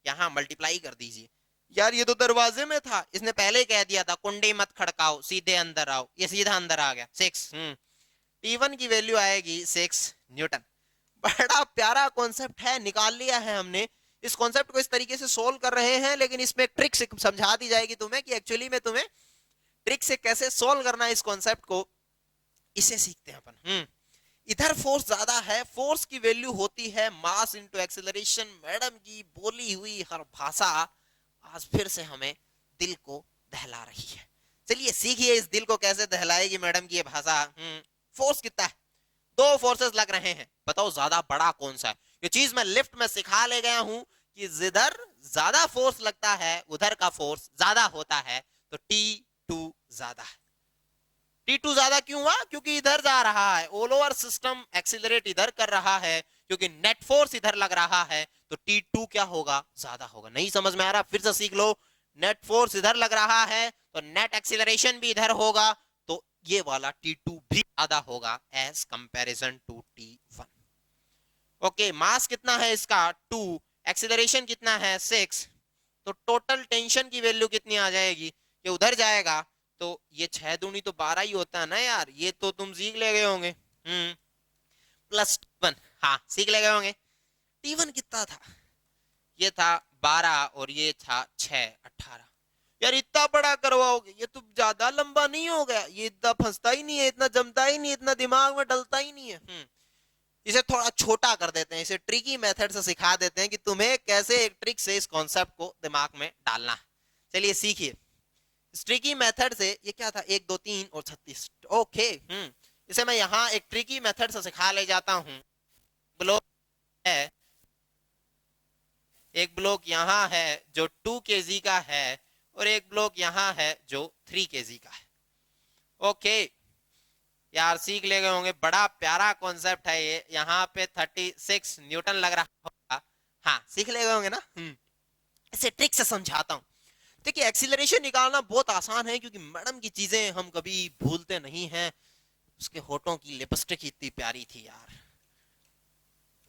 यहां मल्टीप्लाई कर दीजिए। यार, ये तो दरवाजे में था, इसने पहले ही कह दिया था कुंडी मत खड़काओ, सीधे अंदर आओ। ये सीधा अंदर आ गया 6। T1 की वैल्यू आएगी 6 न्यूटन। बड़ा प्यारा कॉन्सेप्ट है, निकाल लिया है हमने। इस कॉन्सेप्ट को इस तरीके से सोल्व कर रहे हैं, लेकिन इसमें एक ट्रिक समझा दी जाएगी तुम्हें कि एक्चुअली में तुम्हें ट्रिक से कैसे सोल्व करना है इस कॉन्सेप्ट को। इसे सीखते हैं अपन। इधर फोर्स ज्यादा है, फोर्स की वैल्यू होती है मास इंटू एक्सीलरेशन। मैडम की बोली हुई हर भाषा आज फिर से हमें दिल को दहला रही है। चलिए सीखिए, इस दिल को कैसे दहलाएगी मैडम की ये भाषा। फोर्स कितना है? 2 फोर्सेस लग रहे हैं, बताओ ज्यादा बड़ा कौन सा है? ये चीज मैं लिफ्ट में सिखा ले गया हूं कि जिधर ज्यादा फोर्स लगता है उधर का फोर्स ज्यादा होता है, तो T2 ज्यादा है। T2 ज्यादा क्यों हुआ? क्योंकि इधर जा रहा है, ऑल ओवर सिस्टम एक्सीलरेट इधर कर रहा है, क्योंकि नेट फोर्स इधर लग रहा है, तो T2 क्या होगा? ज्यादा होगा। नहीं समझ में आ रहा? फिर से सीख लो। नेट फोर्स इधर लग रहा है तो नेट एक्सीलरेशन भी इधर होगा, तो ये वाला T2 भी ज्यादा होगा as comparison to T1। Okay, mass कितना है इसका? 2, एक्सीलरेशन कितना है? 6। तो टोटल टेंशन की वैल्यू कितनी आ जाएगी? ये उधर जाएगा तो ये 6 दूनी तो 12 ही होता है ना यार। ये तो तुम सीख ले गए होंगे। प्लस T1, हाँ सीख ले गए होंगे। T1 कितना था? ये था 12 और ये था 6, 18। यार इतना बड़ा करवाओगे, ये तो ज्यादा लंबा नहीं हो गया? ये इतना फंसता ही नहीं है, इतना जमता ही नहीं, इतना दिमाग में डलता ही नहीं है। इसे थोड़ा छोटा कर देते हैं, इसे ट्रिकी मेथड से सिखा देते हैं कि तुम्हें कैसे एक ट्रिक से इस कॉन्सेप्ट को दिमाग में डालना है। चलिए सीखिए ट्रिकी मेथड से। ये क्या था? 1 2 3 और 36। ओके, इसे मैं यहाँ एक ट्रिकी मेथड से सिखा ले जाता हूँ। ब्लॉक है, एक ब्लॉक ब्लॉक यहाँ है जो 2 kg का है और एक ब्लॉक यहाँ है जो 3 kg का है। ओके यार सीख ले गए होंगे, बड़ा प्यारा कॉन्सेप्ट है ये। यहाँ पे 36 न्यूटन लग रहा होगा। हाँ सीख ले गए होंगे ना। इसे ट्रिक से समझाता हूँ। देखिए एक्सीलरेशन निकालना बहुत आसान है क्योंकि मैडम की चीजें हम कभी भूलते नहीं हैं। उसके होठों की लिपस्टिक इतनी प्यारी थी यार,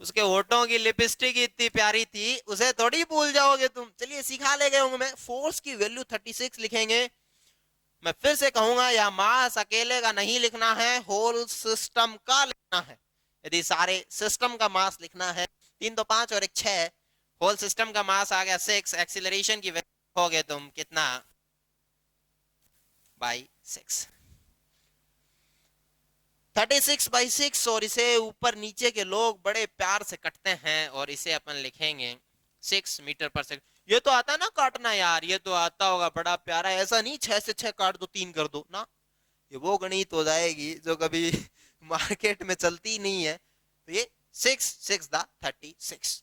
उसके होठों की लिपस्टिक इतनी प्यारी थी, उसे थोड़ी भूल जाओगे तुम। चलिए सिखा ले गए होंगे। मैं फोर्स की वैल्यू 36 लिखेंगे। मैं फिर से कहूंगा यह मास अकेले का नहीं लिखना है, होल सिस्टम का लिखना है। यदि सारे सिस्टम का मास लिखना है, 3 तो 5 और 1 6, होल सिस्टम का मास आ गया 6, एक्सीलरेशन की वैल्यू हो गए तुम कितना बाई 6, 36/6। और इसे ऊपर नीचे के लोग बड़े प्यार से कटते हैं और इसे अपन लिखेंगे 6 मीटर पर सेकंड। ये तो आता ना काटना यार, ये तो आता होगा बड़ा प्यारा। ऐसा नहीं 6 से 6 काट दो 3 कर दो ना, ये वो गणित हो जाएगी जो कभी मार्केट में चलती नहीं है। तो ये 6 6 दा 36।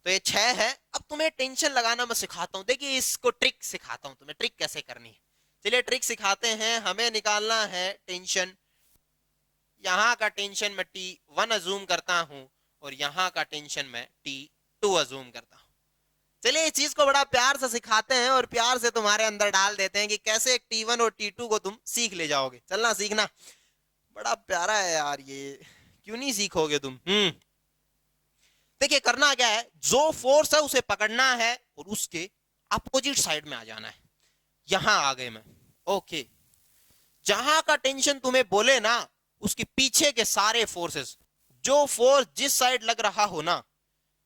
तो ये 6 है। अब तुम्हें टेंशन लगाना मैं सिखाता हूँ। देखिए इसको ट्रिक सिखाता हूँ तुम्हें, ट्रिक कैसे करनी है। चलिए ट्रिक सिखाते हैं। हमें निकालना है टेंशन। यहाँ का टेंशन मैं T1 अजूम करता हूँ और यहाँ का टेंशन मैं T2 अजूम करता हूँ। चलिए इस चीज को बड़ा प्यार से सिखाते हैं और प्यार से तुम्हारे अंदर डाल देते हैं कि कैसे एक T1 और T2 को तुम सीख ले जाओगे। चलना सीखना, बड़ा प्यारा है यार ये, क्यों नहीं सीखोगे तुम। देखिए करना क्या है, जो फोर्स है उसे पकड़ना है और उसके अपोजिट साइड में आ जाना है। यहां आ गए मैं। ओके, जहां का टेंशन तुम्हें बोले ना उसके पीछे के सारे फोर्सेस, जो फोर्स जिस साइड लग रहा हो ना,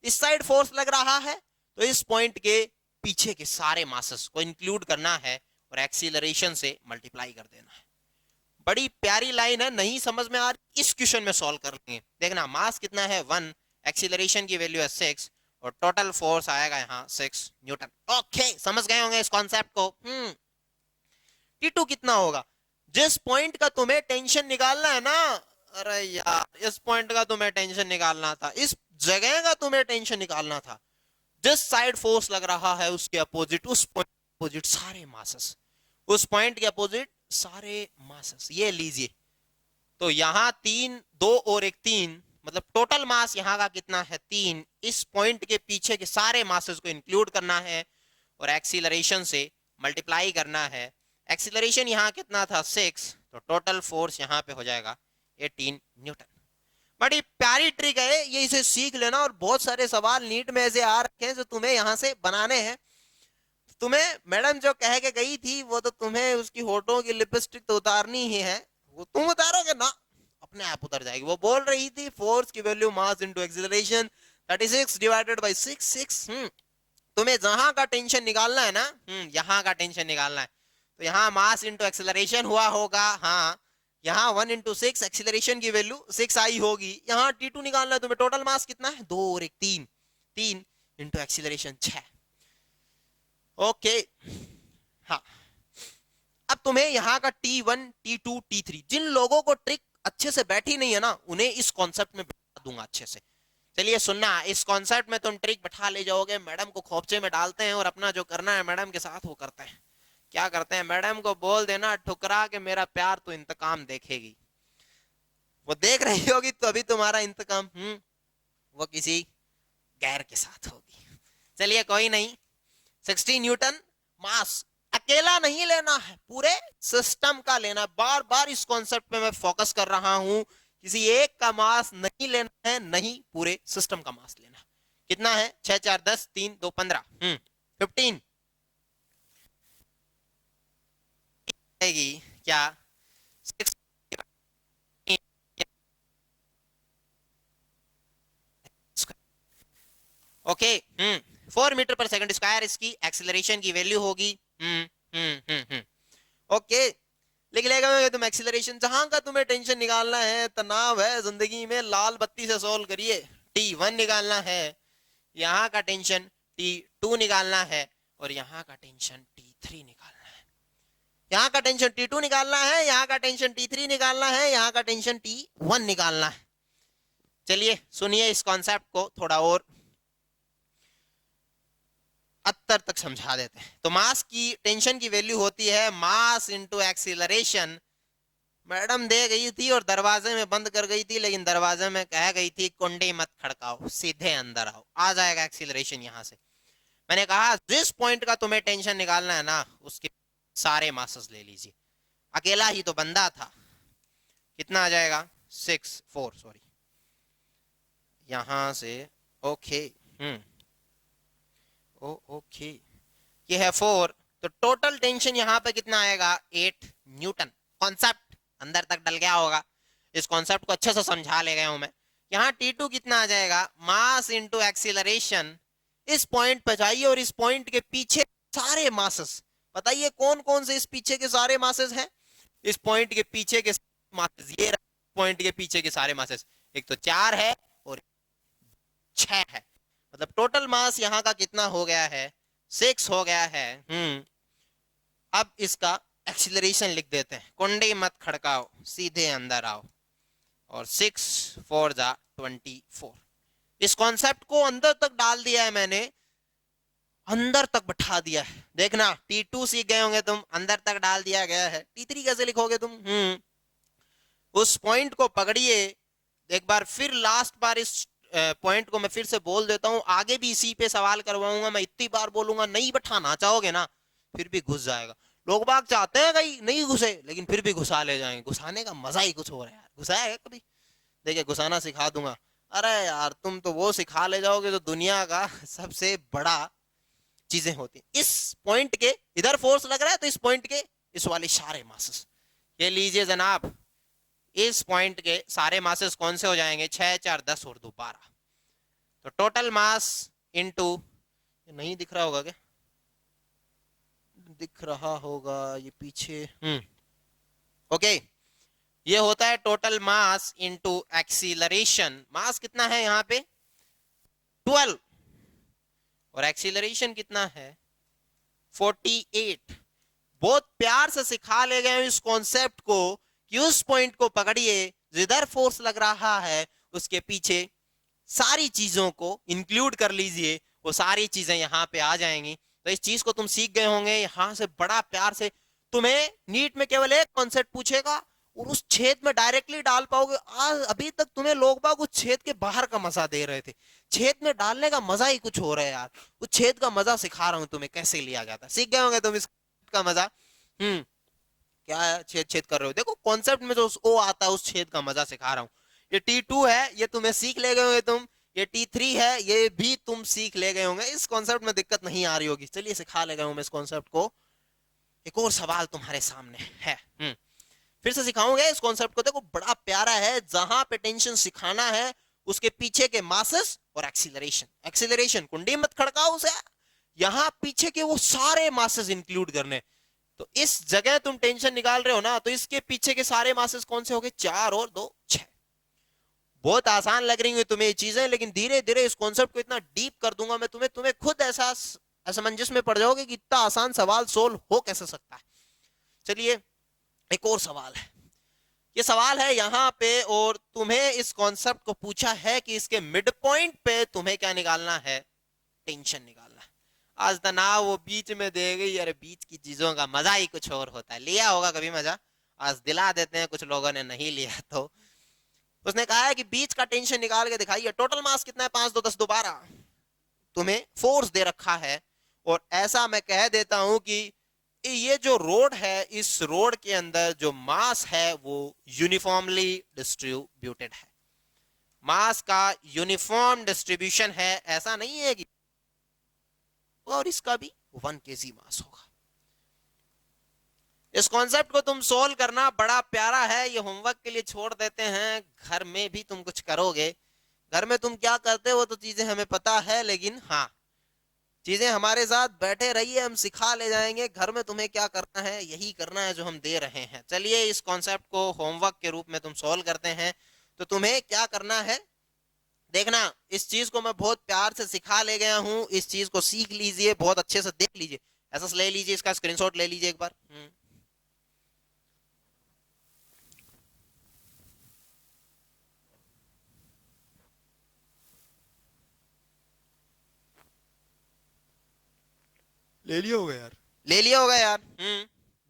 इस साइड फोर्स लग रहा है तो इस पॉइंट के पीछे के सारे मासेस को इंक्लूड करना है और एक्सीलरेशन से मल्टीप्लाई कर देना है। बड़ी प्यारी लाइन है, नहीं समझ में आ रही इस क्वेश्चन में सॉल्व कर लेंगे। देखना मास कितना है 1, एक्सीलरेशन की वैल्यू है 6 और टोटल फोर्स आएगा यहाँ 6 न्यूटन। ओके समझ गए होंगे इस कॉन्सेप्ट को। T2 कितना होगा, जिस पॉइंट का तुम्हें टेंशन निकालना है ना, अरे यार इस पॉइंट का तुम्हें टेंशन निकालना था, इस जगह का तुम्हें टेंशन निकालना था। जिस साइड फोर्स लग रहा है उसके अपोजिट, उस पॉइंट अपोजिट सारे मासेस, उस पॉइंट के अपोजिट सारे मासेस, ये लीजिए। तो यहाँ 3 2 और 1 3, मतलब टोटल मास यहाँ का कितना है 3। इस पॉइंट के पीछे के सारे मासेस को इंक्लूड करना है और एक्सीलरेशन से मल्टीप्लाई करना है। एक्सीलरेशन यहाँ कितना था 6, तो टोटल फोर्स यहाँ पे हो जाएगा 18 न्यूटन। बड़ी प्यारी ट्रिक है ये, इसे सीख लेना। और बहुत सारे सवाल नीट में ऐसे आ रखे हैं जो तुम्हें यहाँ से बनाने हैं। तुम्हें मैडम जो कह के गई थी वो तो तुम्हें उसकी होठों की लिपस्टिक तो उतारनी ही है, वो तुम उतारोगे ना, अपने आप उतर जाएगी। वो बोल रही थी फोर्स की value mass into acceleration 36 divided by 6। तुम्हें जहां का टेंशन निकालना है ना, यहाँ का टेंशन निकालना है, तो यहाँ मास इंटू एक्सेलरेशन हुआ होगा। हाँ यहाँ 1 इंटू 6, एक्सीलरेशन की वैल्यू 6 आई होगी। यहाँ T2 निकालना है तुम्हें, टोटल मास कितना है 2 और 1 3, 3 इंटू एक्सीलरेशन 6। ओके हाँ, अब तुम्हें यहाँ का T1 T2 T3, जिन लोगों को ट्रिक अच्छे से बैठी नहीं है ना, उन्हें इस कॉन्सेप्ट में बैठा दूंगा अच्छे से। चलिए सुनना, इस कॉन्सेप्ट में तुम ट्रिक बैठा ले जाओगे। मैडम को खोपचे में डालते हैं और अपना जो करना है मैडम के साथ वो करते हैं। क्या करते हैं, मैडम को बोल देना ठुकरा के मेरा प्यार तो इंतकाम देखेगी। वो देख रही होगी तो अभी तुम्हारा इंतकाम वो किसी गैर के साथ होगी। चलिए कोई नहीं, 60 न्यूटन मास अकेला नहीं लेना है, पूरे सिस्टम का लेना। बार बार इस कॉन्सेप्ट पे मैं फोकस कर रहा हूं, किसी एक का मास नहीं लेना है, नहीं पूरे सिस्टम का मास लेना। कितना है 6 4 10 3 2 15 15 क्या 6 ओके 4 मीटर पर सेकंड स्क्वायर इसकी एक्सीलरेशन की वैल्यू होगी। ओके लिख लेगा तुम एक्सीलरेशन। जहां का तुम्हें टेंशन निकालना है, तनाव है जिंदगी में, लाल बत्ती से सोल्व करिए। T1 निकालना है, यहाँ का टेंशन T2 निकालना है और यहाँ का टेंशन T3 निकालना है। यहाँ का टेंशन T2 निकालना है, यहाँ का टेंशन T3 निकालना है, यहाँ का टेंशन T1 निकालना है। चलिए सुनिए इस कॉन्सेप्ट को थोड़ा और। 70 तक समझा देते हैं। तो मास की टेंशन की वैल्यू होती है मास इंटू एक्सीलरेशन। मैडम दे गई थी और दरवाजे में बंद कर गई थी, लेकिन दरवाजे में कह गई थी कुंडी मत खड़काओ, सीधे अंदर आओ, आ जाएगा एक्सीलरेशन यहां से। मैंने कहा जिस पॉइंट का तुम्हें टेंशन निकालना है ना, उसके सारे मासेस ले लीजिए। अकेला ही तो बंदा था। कितना आ जाएगा? 6 4 सॉरी, यहां से ओके। ओके, ये है 4, तो टोटल टेंशन यहां पे कितना आएगा? 8 न्यूटन। कॉन्सेप्ट अंदर तक डल गया होगा, इस कॉन्सेप्ट को अच्छे से समझा ले गया हूं मैं। यहाँ T2 कितना आ जाएगा? Mass into acceleration. इस पॉइंट पे जाइए और इस पॉइंट के पीछे सारे मासेस बताइए कौन कौन से इस पीछे के सारे मासेस हैं। इस पॉइंट के पीछे के मासेस, ये पॉइंट के पीछे के सारे मासेस, एक तो 4 है और 6 है, मतलब टोटल मास यहाँ का कितना हो गया है? 6 हो गया है। अब इसका एक्सीलरेशन लिख देते हैं, कुंडी मत खड़काओ, सीधे अंदर आओ, और 6 4 जा 24। इस कॉन्सेप्ट को अंदर तक डाल दिया है मैंने, अंदर तक बैठा दिया है। देखना T2 सीख गए होंगे तुम, अंदर तक डाल दिया गया है। T3 कैसे लिखोगे तुम? उस पॉइंट को पकड़िए। एक बार फिर लास्ट बार इस पॉइंट को मैं फिर से बोल देता हूं, आगे भी इसी पे सवाल करवाऊंगा मैं, इतनी बार बोलूंगा, नहीं बैठाना चाहोगे ना फिर भी घुस जाएगा। लोग बाग चाहते हैं कहीं नहीं घुसे, लेकिन फिर भी घुसा ले जाएंगे। घुसाने का मजा ही कुछ हो रहा है यार। घुसाया है कभी? देखिए घुसाना सिखा दूंगा। अरे यार तुम तो वो सिखा ले जाओगे जो दुनिया का सबसे बड़ा चीजें होती हैं। इस पॉइंट के इधर फोर्स लग रहा है, तो इस पॉइंट के इस वाले सारे मासेस, ये लीजिए जनाब, इस पॉइंट के सारे मासेस कौन से हो जाएंगे? 6 4 10 और 2 12। तो टोटल मास इनटू, नहीं दिख रहा होगा क्या? दिख रहा होगा ये पीछे। ओके, ये होता है टोटल मास इनटू एक्सीलरेशन। मास कितना है यहाँ पे? 12, और एक्सीलरेशन कितना है? 48। बहुत प्यार से सिखा ले गए इस कॉन्सेप्ट को कि उस पॉइंट को पकड़िए, जिधर फोर्स लग रहा है उसके पीछे सारी चीजों को इंक्लूड कर लीजिए, वो सारी चीजें यहां पे आ जाएंगी। तो इस चीज को तुम सीख गए होंगे। यहां से बड़ा प्यार से तुम्हें नीट में केवल एक कॉन्सेप्ट पूछेगा और उस छेद में डायरेक्टली डाल पाओगे। आज अभी तक तुम्हें लोग बाग उस छेद के बाहर का मजा दे रहे थे, छेद में डालने का मजा ही कुछ हो रहा है यार। उस छेद का मजा सिखा रहा हूं तुम्हें कैसे लिया जाता है। सीख गए होंगे तुम इसका मजा। क्या छेद छेद कर रहे हो? देखो कॉन्सेप्ट में जो ओ आता है, उस छेद का मजा सिखा रहा हूँ। ये T2 है, ये तुम्हें सीख ले गए होंगे तुम। ये T3 है, ये भी तुम सीख ले गए होंगे। इस कॉन्सेप्ट में दिक्कत नहीं आ रही होगी। चलिए सिखा ले गए हूं मैं इस कॉन्सेप्ट को। एक और सवाल तुम्हारे सामने है, फिर से सिखाऊंगे इस कॉन्सेप्ट को। देखो बड़ा प्यारा है, जहां पे टेंशन सिखाना है उसके पीछे के मासेस और एक्सीलरेशन। एक्सीलरेशन कुंडी मत खड़काओ उसे, यहां पीछे के वो सारे मासेस इंक्लूड करने। तो इस जगह तुम टेंशन निकाल रहे हो ना, तो इसके पीछे के सारे मासेस कौन से हो गए? 4 और 2 6। बहुत आसान लग रही है तुम्हें ये चीजें, लेकिन धीरे धीरे इस कॉन्सेप्ट को इतना डीप कर दूंगा मैं, तुम्हें खुद एहसास असमंजस में पड़ जाओगे कि इतना आसान सवाल सोल्व हो कैसे सकता है। चलिए एक और सवाल है। ये सवाल है यहाँ पे, और तुम्हें इस कॉन्सेप्ट को पूछा है कि इसके मिड पॉइंट पे तुम्हें क्या निकालना है? टेंशन निकालना है। आज तनाव वो बीच में दे गई, अरे बीच की चीजों का मजा ही कुछ और होता है। लिया होगा कभी मजा? आज दिला देते हैं, कुछ लोगों ने नहीं लिया। तो उसने कहा है कि बीच का टेंशन निकाल के दिखाइए। टोटल मास कितना है? 5 2 10 2 12। तुम्हें फोर्स दे रखा है, और ऐसा मैं कह देता हूं कि ये जो रोड है, इस रोड के अंदर जो मास है वो यूनिफॉर्मली डिस्ट्रीब्यूटेड है। मास का यूनिफॉर्म डिस्ट्रीब्यूशन है, ऐसा नहीं है कि, और इसका भी 1 kg मास होगा। इस कॉन्सेप्ट को तुम सोल्व करना, बड़ा प्यारा है। ये होमवर्क के लिए छोड़ देते हैं, घर में भी तुम कुछ करोगे। घर में तुम क्या करते हो तो चीजें हमें पता है, लेकिन हाँ चीजें हमारे साथ बैठे रहिए, हम सिखा ले जाएंगे। घर में तुम्हें क्या करना है, यही करना है जो हम दे रहे हैं। चलिए इस कॉन्सेप्ट को होमवर्क के रूप में तुम सोल्व करते हैं। तो तुम्हें क्या करना है देखना, इस चीज को मैं बहुत प्यार से सिखा ले गया हूं, इस चीज को सीख लीजिए, बहुत अच्छे से देख लीजिए। ऐसा ले लीजिए, इसका स्क्रीनशॉट ले लीजिए एक बार। ले लिया होगा यार। ले लिया होगा यार।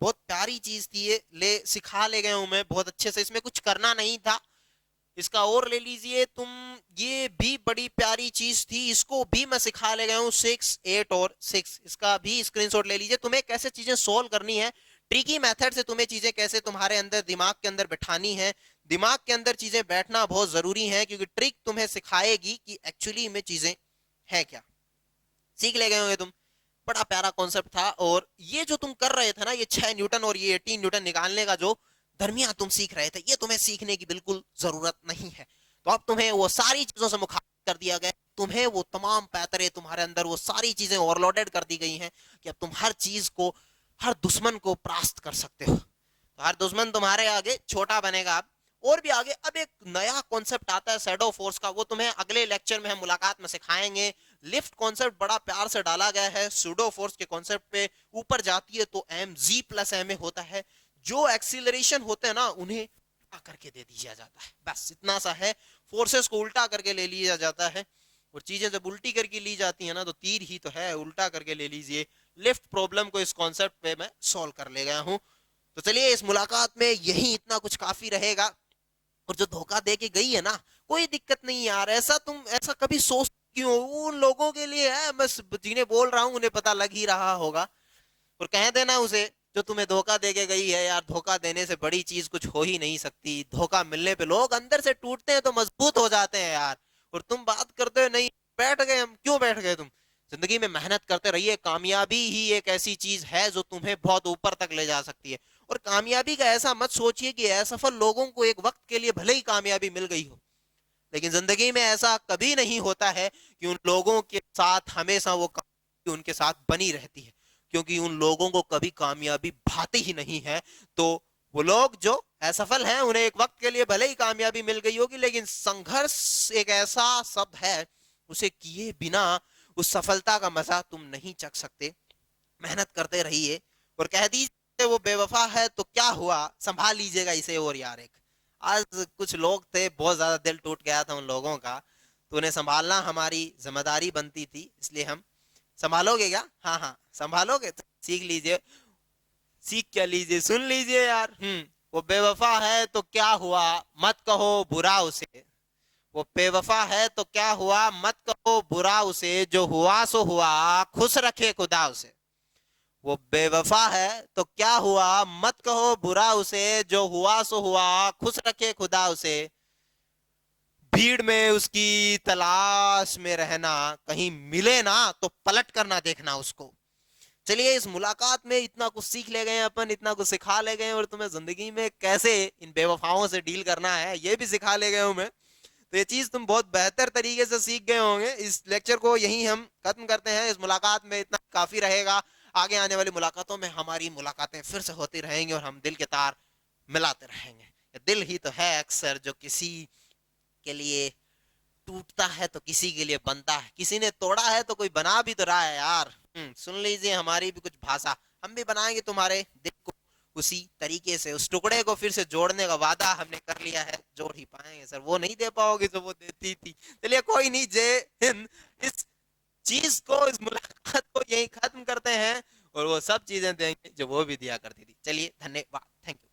बहुत प्यारी चीज थी ये, ले सिखा ले गया हूं मैं बहुत अच्छे से, इसमें कुछ करना नहीं था। इसका और ले लीजिए तुम, ये भी बड़ी प्यारी चीज थी, इसको भी मैं सिखा ले गया हूँ, 6, 8 और 6, इसका भी स्क्रीनशॉट ले लीजिए। तुम्हें कैसे चीजें सोल्व करनी है, ट्रिकी मेथड से तुम्हें चीजें कैसे तुम्हारे अंदर दिमाग के अंदर बैठानी है। दिमाग के अंदर चीजें बैठना बहुत जरूरी है, क्योंकि ट्रिक तुम्हें सिखाएगी कि एक्चुअली में चीजें है क्या। सीख ले गए होंगे तुम। बड़ा प्यारा कॉन्सेप्ट था। और ये जो तुम कर रहे थे ना, ये 6 न्यूटन और ये 18 न्यूटन निकालने का जो दरमियान तुम सीख रहे थे, ये तुम्हें सीखने की बिल्कुल जरूरत नहीं है। तो अब तुम्हें वो सारी चीजों से मुखातिब कर दिया गया, तुम्हें वो तमाम पैतरे तुम्हारे अंदर वो सारी चीजें ओवरलोडेड कर दी गई हैं कि अब तुम हर चीज को, हर दुश्मन को परास्त कर सकते हो। तो हर दुश्मन तुम्हारे आगे छोटा बनेगा। अब और भी आगे अब एक नया कॉन्सेप्ट आता है शैडो फोर्स का, वो तुम्हें अगले लेक्चर में हम मुलाकात में सिखाएंगे। लिफ्ट कॉन्सेप्ट बड़ा प्यार से डाला गया है सूडो फोर्स के कॉन्सेप्ट पे। ऊपर जाती है तो m g plus m a होता है, जो एक्सीलरेशन होते हैं ना उन्हें उल्टा करके दे दिया जाता है, बस इतना सा है। फोर्सेस को उल्टा करके ले लिया जाता है, और चीजें जब उल्टी करके ली जाती है ना तो तीर ही तो है, उल्टा करके ले लीजिए। लिफ्ट प्रॉब्लम को इस कॉन्सेप्ट पे मैं सॉल्व कर ले गया हूं। तो चलिए इस मुलाकात में यही इतना कुछ काफी रहेगा। और जो धोखा दे के गई है ना, कोई दिक्कत नहीं यार, ऐसा तुम ऐसा कभी सोच क्यों, उन लोगों के लिए है, मैं जिन्हें बोल रहा हूं उन्हें पता लग ही रहा होगा। और कह देना उसे जो तुम्हें धोखा दे के गई है, यार धोखा देने से बड़ी चीज कुछ हो ही नहीं सकती। धोखा मिलने पे लोग अंदर से टूटते हैं तो मजबूत हो जाते हैं यार। और तुम बात करते हो नहीं, बैठ गए हम, क्यों बैठ गए तुम? जिंदगी में मेहनत करते रहिए, कामयाबी ही एक ऐसी चीज है जो तुम्हें बहुत ऊपर तक ले जा सकती है। और कामयाबी का ऐसा मत सोचिए कि असफल लोगों को एक वक्त के लिए भले ही कामयाबी मिल गई हो, लेकिन जिंदगी में ऐसा कभी नहीं होता है कि उन लोगों के साथ हमेशा वो कामयाबी उनके साथ बनी रहती है, क्योंकि उन लोगों को कभी कामयाबी भाती ही नहीं है। तो वो लोग जो असफल हैं उन्हें एक वक्त के लिए भले ही कामयाबी मिल गई होगी, लेकिन संघर्ष एक ऐसा शब्द है, उसे किए बिना उस सफलता का मजा तुम नहीं चख सकते। मेहनत करते रहिए और कह दीजिए वो बेवफा है तो क्या हुआ, संभाल लीजिएगा इसे। और यार एक आज कुछ लोग थे, बहुत ज्यादा दिल टूट गया था उन लोगों का, तो उन्हें संभालना हमारी जिम्मेदारी बनती थी, इसलिए हम। संभालोगे क्या? हाँ हाँ संभालोगे तो सीख लीजिए। सीख क्या लीजिए, सुन लीजिए यार। वो बेवफा है तो क्या हुआ, मत कहो बुरा उसे। वो बेवफा है तो क्या हुआ, मत कहो बुरा उसे, जो हुआ सो हुआ, खुश रखे खुदा उसे। वो बेवफा है तो क्या हुआ, मत कहो बुरा उसे, जो हुआ सो हुआ, खुश रखे खुदा उसे। भीड़ में उसकी तलाश में रहना, कहीं मिले ना तो पलट कर ना देखना उसको। चलिए इस मुलाकात में इतना कुछ सीख ले गए अपन, इतना कुछ सिखा ले गए, और तुम्हें जिंदगी में कैसे इन बेवफाओं से डील करना है ये भी सिखा ले गए हूं मैं। तो ये चीज तुम बहुत बेहतर तरीके से सीख गए होंगे। इस लेक्चर को यहीं हम खत्म करते हैं, इस मुलाकात में इतना काफी रहेगा। आगे आने वाली मुलाकातों में हमारी मुलाकातें फिर से होती रहेंगी और हम दिल के तार मिलाते रहेंगे। दिल ही तो है अक्सर जो किसी के लिए टूटता है तो किसी के लिए बनता है, किसी ने तोड़ा है तो कोई बना भी तो रहा है यार। सुन लीजिए हमारी भी कुछ भाषा, हम भी बनाएंगे तुम्हारे दिल को उसी तरीके से। उस टुकड़े को फिर से जोड़ने का वादा हमने कर लिया है, जोड़ ही पाएंगे सर, वो नहीं दे पाओगे जो वो देती थी। चलिए कोई नहीं, जय हिंद। इस चीज को, इस मुलाकात को यही खत्म करते हैं, और वो सब चीजें देंगे जो वो भी दिया करती थी। चलिए धन्यवाद, थैंक यू।